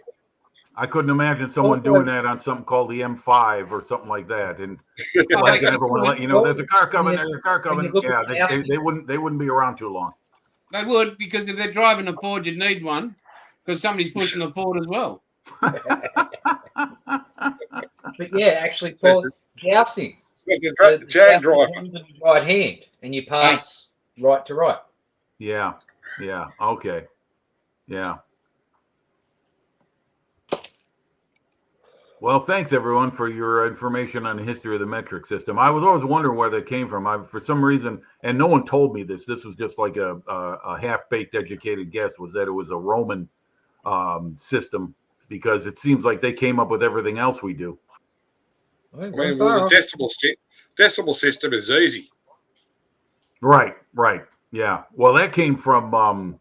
I couldn't imagine someone doing that on something called the M5 or something like that, and letting everyone let you know there's a car coming. There's a car coming. Yeah, they wouldn't be around too long. They would, because if they're driving a Ford, you'd need one, because somebody's pushing the Ford as well. But yeah, actually, Paul, jousting. Jag driver. Right hand, and you pass right to right. Yeah. Okay. Yeah. Well, thanks everyone for your information on the history of the metric system. I was always wondering where that came from. For some reason, and no one told me this. This was just like a half-baked, educated guess. Was that it was a Roman system, because it seems like they came up with everything else we do. I mean, well, the decimal system is easy. Right. Yeah. Well, that came from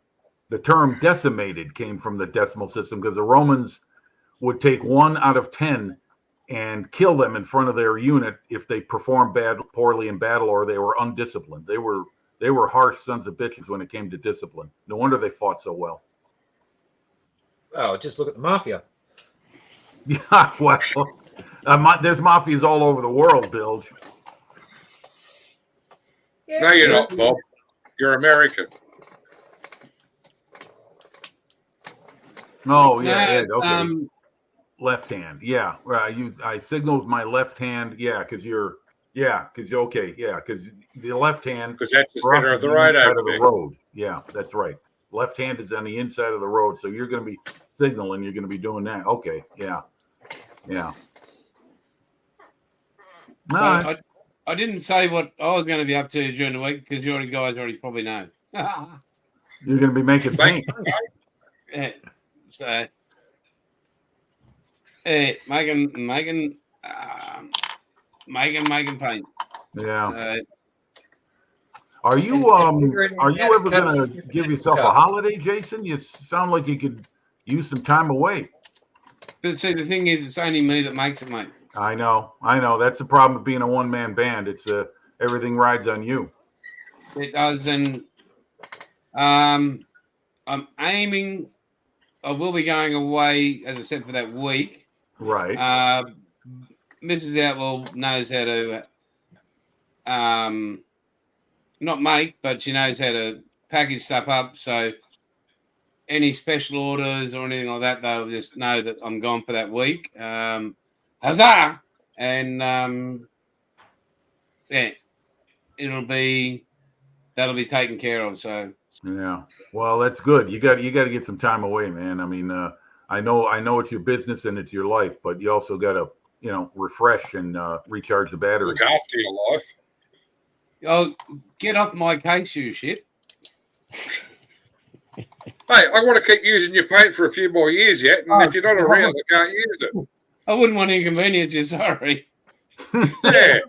the term decimated came from the decimal system, because the Romans would take 1 out of 10 and kill them in front of their unit if they performed poorly in battle or they were undisciplined. They were harsh sons of bitches when it came to discipline. No wonder they fought so well. Oh, just look at the mafia. Yeah, well, there's mafias all over the world, Bilge. No, you're not, Bob. You're American. Oh, yeah, Ed, okay. Left hand. Yeah. I signals my left hand. Yeah, because you're okay. Yeah, because the left hand Because that's the for us center is of the the road inside over of the there. road. Yeah, that's right. Left hand is on the inside of the road, so you're going to be signaling. You're going to be doing that. Okay. Yeah. Yeah. So All right. I didn't say what I was going to be up to during the week because you guys already probably know. You're going to be making paint. Yeah, so making paint. Yeah. So, Are you figuring are out you ever how to going cut to give yourself a holiday, Jason? You sound like you could use some time away. but see, the thing is, it's only me that makes it, mate. I know. That's the problem with being a one-man band. It's everything rides on you. It does, and I'm aiming. I will be going away, as I said, for that week. Right. Mrs. Outlaw knows how to not make, but she knows how to package stuff up. So any special orders or anything like that, they'll just know that I'm gone for that week. Huzzah! And yeah, that'll be taken care of. So Yeah. Well, that's good. You got to get some time away, man. I mean, I know it's your business and it's your life, but you also got to, refresh and recharge the battery. Look after your life. oh, get off my case, you shit. Hey, I want to keep using your paint for a few more years yet, and if you're not around, I can't use it. I wouldn't want to inconvenience you. Sorry. Yeah.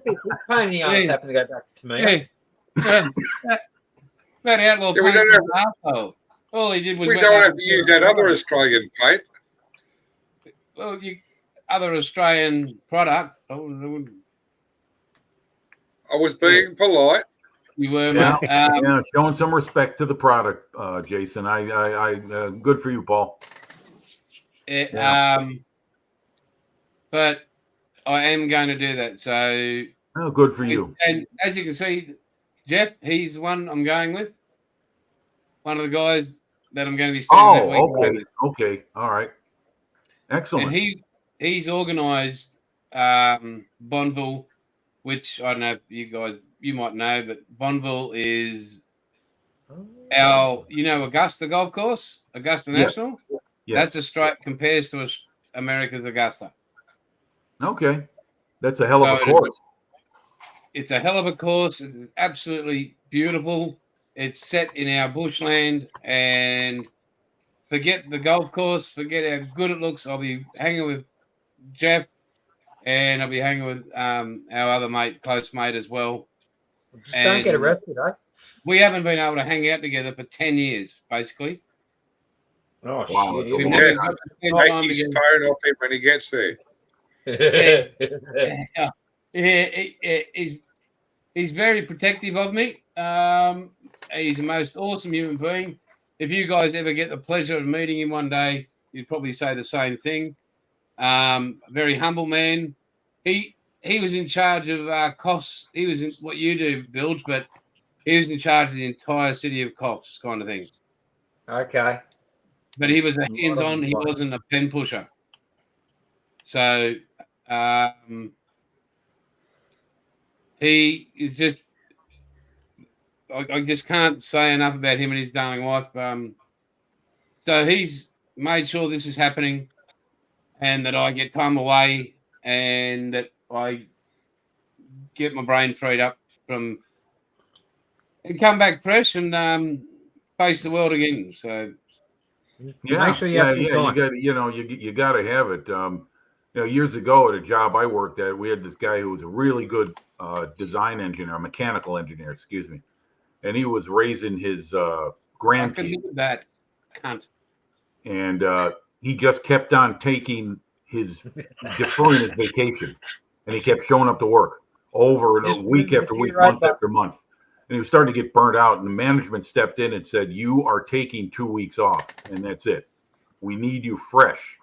Pain in the ass having to go back to me. Yeah. That outlaw Yeah, we paint's don't an arsehole. All he did was We wet don't up have to use that other Australian paint. Well, other Australian product. I wouldn't. I was being polite. You were, Yeah. mate. Yeah, showing some respect to the product, Jason. I good for you, Paul. But I am going to do that. So, Oh, good for you. And as you can see, Jeff, he's the one I'm going with. One of the guys that I'm going to be spending that week with. Okay. All right. Excellent. And he's organised Bonneville, which I don't know if you might know, but Bonneville is our Augusta golf course, Augusta National. Yes. That's Australia compares to America's Augusta. Okay, that's a hell of a course. It's a hell of a course. It's absolutely beautiful. It's set in our bushland, and forget the golf course. Forget how good it looks. I'll be hanging with Jeff, and I'll be hanging with our other close mate as well. Just don't get arrested, eh? We haven't been able to hang out together for 10 years, basically. Oh, wow, shit. Take his phone off him when he gets there. He's very protective of me. He's the most awesome human being. If you guys ever get the pleasure of meeting him one day, you'd probably say the same thing. Very humble man. He was in charge of costs. He was in what you do, Bilge, but he was in charge of the entire city of Coffs, kind of thing. Okay. But he was a hands-on. He wasn't a pen pusher. So he is just. I just can't say enough about him and his darling wife. So he's made sure this is happening, and that I get time away, and that I get my brain freed up from and come back fresh and face the world again. So make sure you have you got to have it. Years ago at a job I worked at, we had this guy who was a really good design engineer, mechanical engineer, excuse me, and he was raising his grandkids. That cunt. And he just kept on deferring his vacation, and he kept showing up to work over and week after week, month after month. And he was starting to get burnt out, and the management stepped in and said, "You are taking 2 weeks off, and that's it. We need you fresh,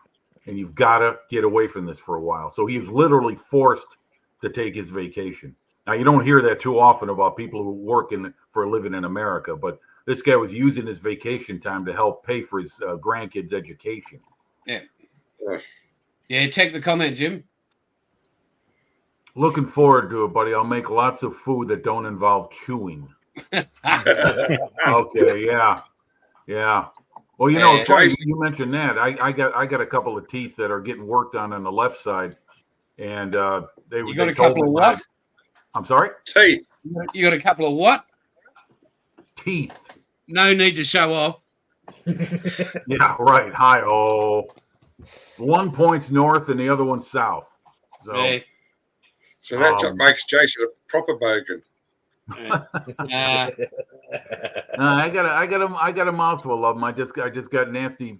and you've got to get away from this for a while." So he was literally forced to take his vacation. Now, you don't hear that too often about people who work for a living in America, but this guy was using his vacation time to help pay for his grandkids' education. Yeah. Yeah, check the comment, Jim. Looking forward to it, buddy. I'll make lots of food that don't involve chewing. Okay, yeah. Well, it's funny Jason. you mentioned that. I got a couple of teeth that are getting worked on the left side, and You got they a couple told of me what? I'm sorry. Teeth. You got a couple of what? Teeth. No need to show off. Yeah, right. Hi. Oh, one point's north and the other one's south. So Yeah. So that makes Jason a proper bogan. I got a mouthful of them. I just got nasty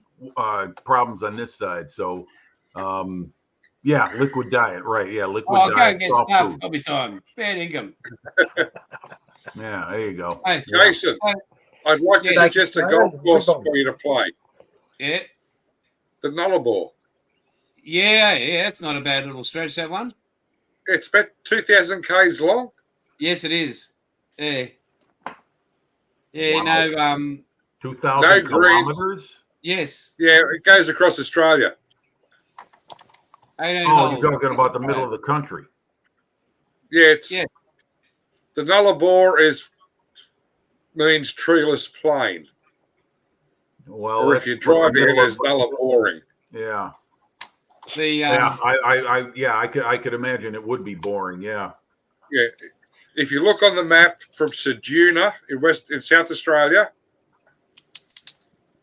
problems on this side. So, yeah, liquid diet, right? Yeah, liquid Go diet, and get soft stuffed. food. I'll be time. Fair income. Yeah, there you go. Hey, Jason, I'd like to suggest a golf course for you to play. yeah. The Nullarbor. Yeah, it's not a bad little stretch, that one. It's about 2,000 k's long. Yes, it is. Yeah. Yeah, Wow. no, 2,000 No greens. kilometers. yes. Yeah, it goes across Australia. 18 Oh, holes. you're talking about the middle of the country. Yeah, Yeah. The Nullarbor means treeless plain. Well, Or if you're driving, it is Nullaboring. Yeah. The I could imagine it would be boring. Yeah. Yeah. If you look on the map from Ceduna in South Australia,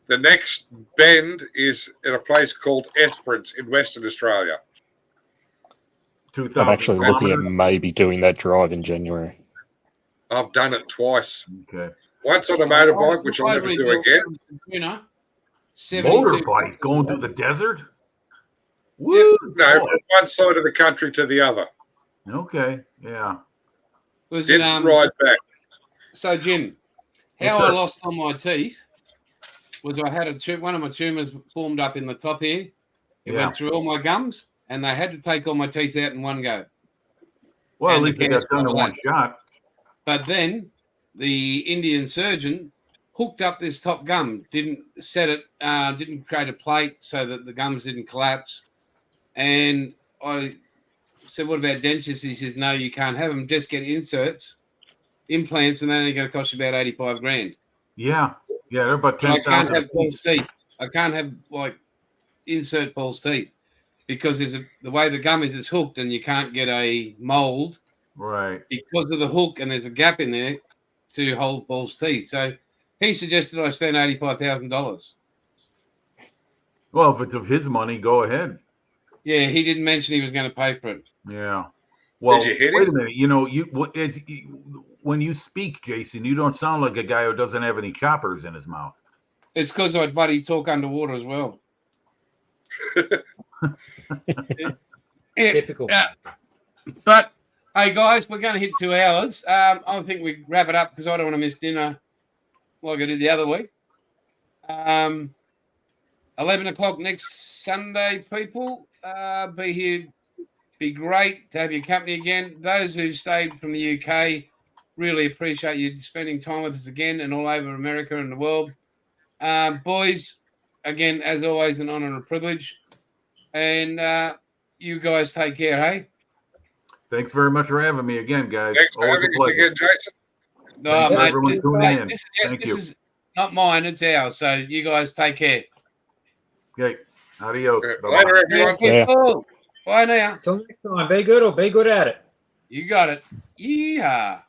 the next bend is in a place called Esperance in Western Australia. 2,000 I'm actually looking at kilometers. maybe doing that drive in January. I've done it twice. Okay. Once on a motorbike, which I'll never do again. You know, 72. Motorbike going through the desert. Woo! No, from one side of the country to the other. Okay. Yeah. Was it, Didn't ride back. So, Jim, Yes, how sir. I lost all my teeth was I had one of my tumours formed up in the top here. It Yeah. went through all my gums, and they had to take all my teeth out in one go. Well, at And least they the got done in one shot. But then the Indian surgeon hooked up this top gum, didn't set it, didn't create a plate so that the gums didn't collapse. And I said, "What about dentures?" He says, "No, you can't have them. Just get implants, and they're only going to cost you about 85 grand." Yeah. Yeah. They're about But I can't 10,000. have Paul's teeth. I can't have insert Paul's teeth because the way the gum is, it's hooked, and you can't get a mold Right. because of the hook, and there's a gap in there to hold Paul's teeth. So he suggested I spend $85,000. Well, if it's of his money, go ahead. Yeah, he didn't mention he was going to pay for it. Yeah. Well, Did you hit wait him? a minute. When you speak, Jason, you don't sound like a guy who doesn't have any choppers in his mouth. It's because I'd buddy talk underwater as well. Yeah. Typical. But hey, guys, we're going to hit 2 hours. I think we wrap it up because I don't want to miss dinner like I did the other week. 11 o'clock next Sunday, people. Be here. Be great to have your company again. Those who stayed from the UK, really appreciate you spending time with us again and all over America and the world. Boys, again, as always, an honor and a privilege. And you guys take care, hey? Thanks very much for having me again, guys. Thanks for Always a having us pleasure. again, Jason. No, Thanks for mate, everyone tuning in. Thank this you. is not mine, it's ours. So you guys take care. Okay. Adios. Bye-bye. Later, everyone. Yeah. Cool. Bye now. Till next time, be good or be good at it. You got it. Yeah.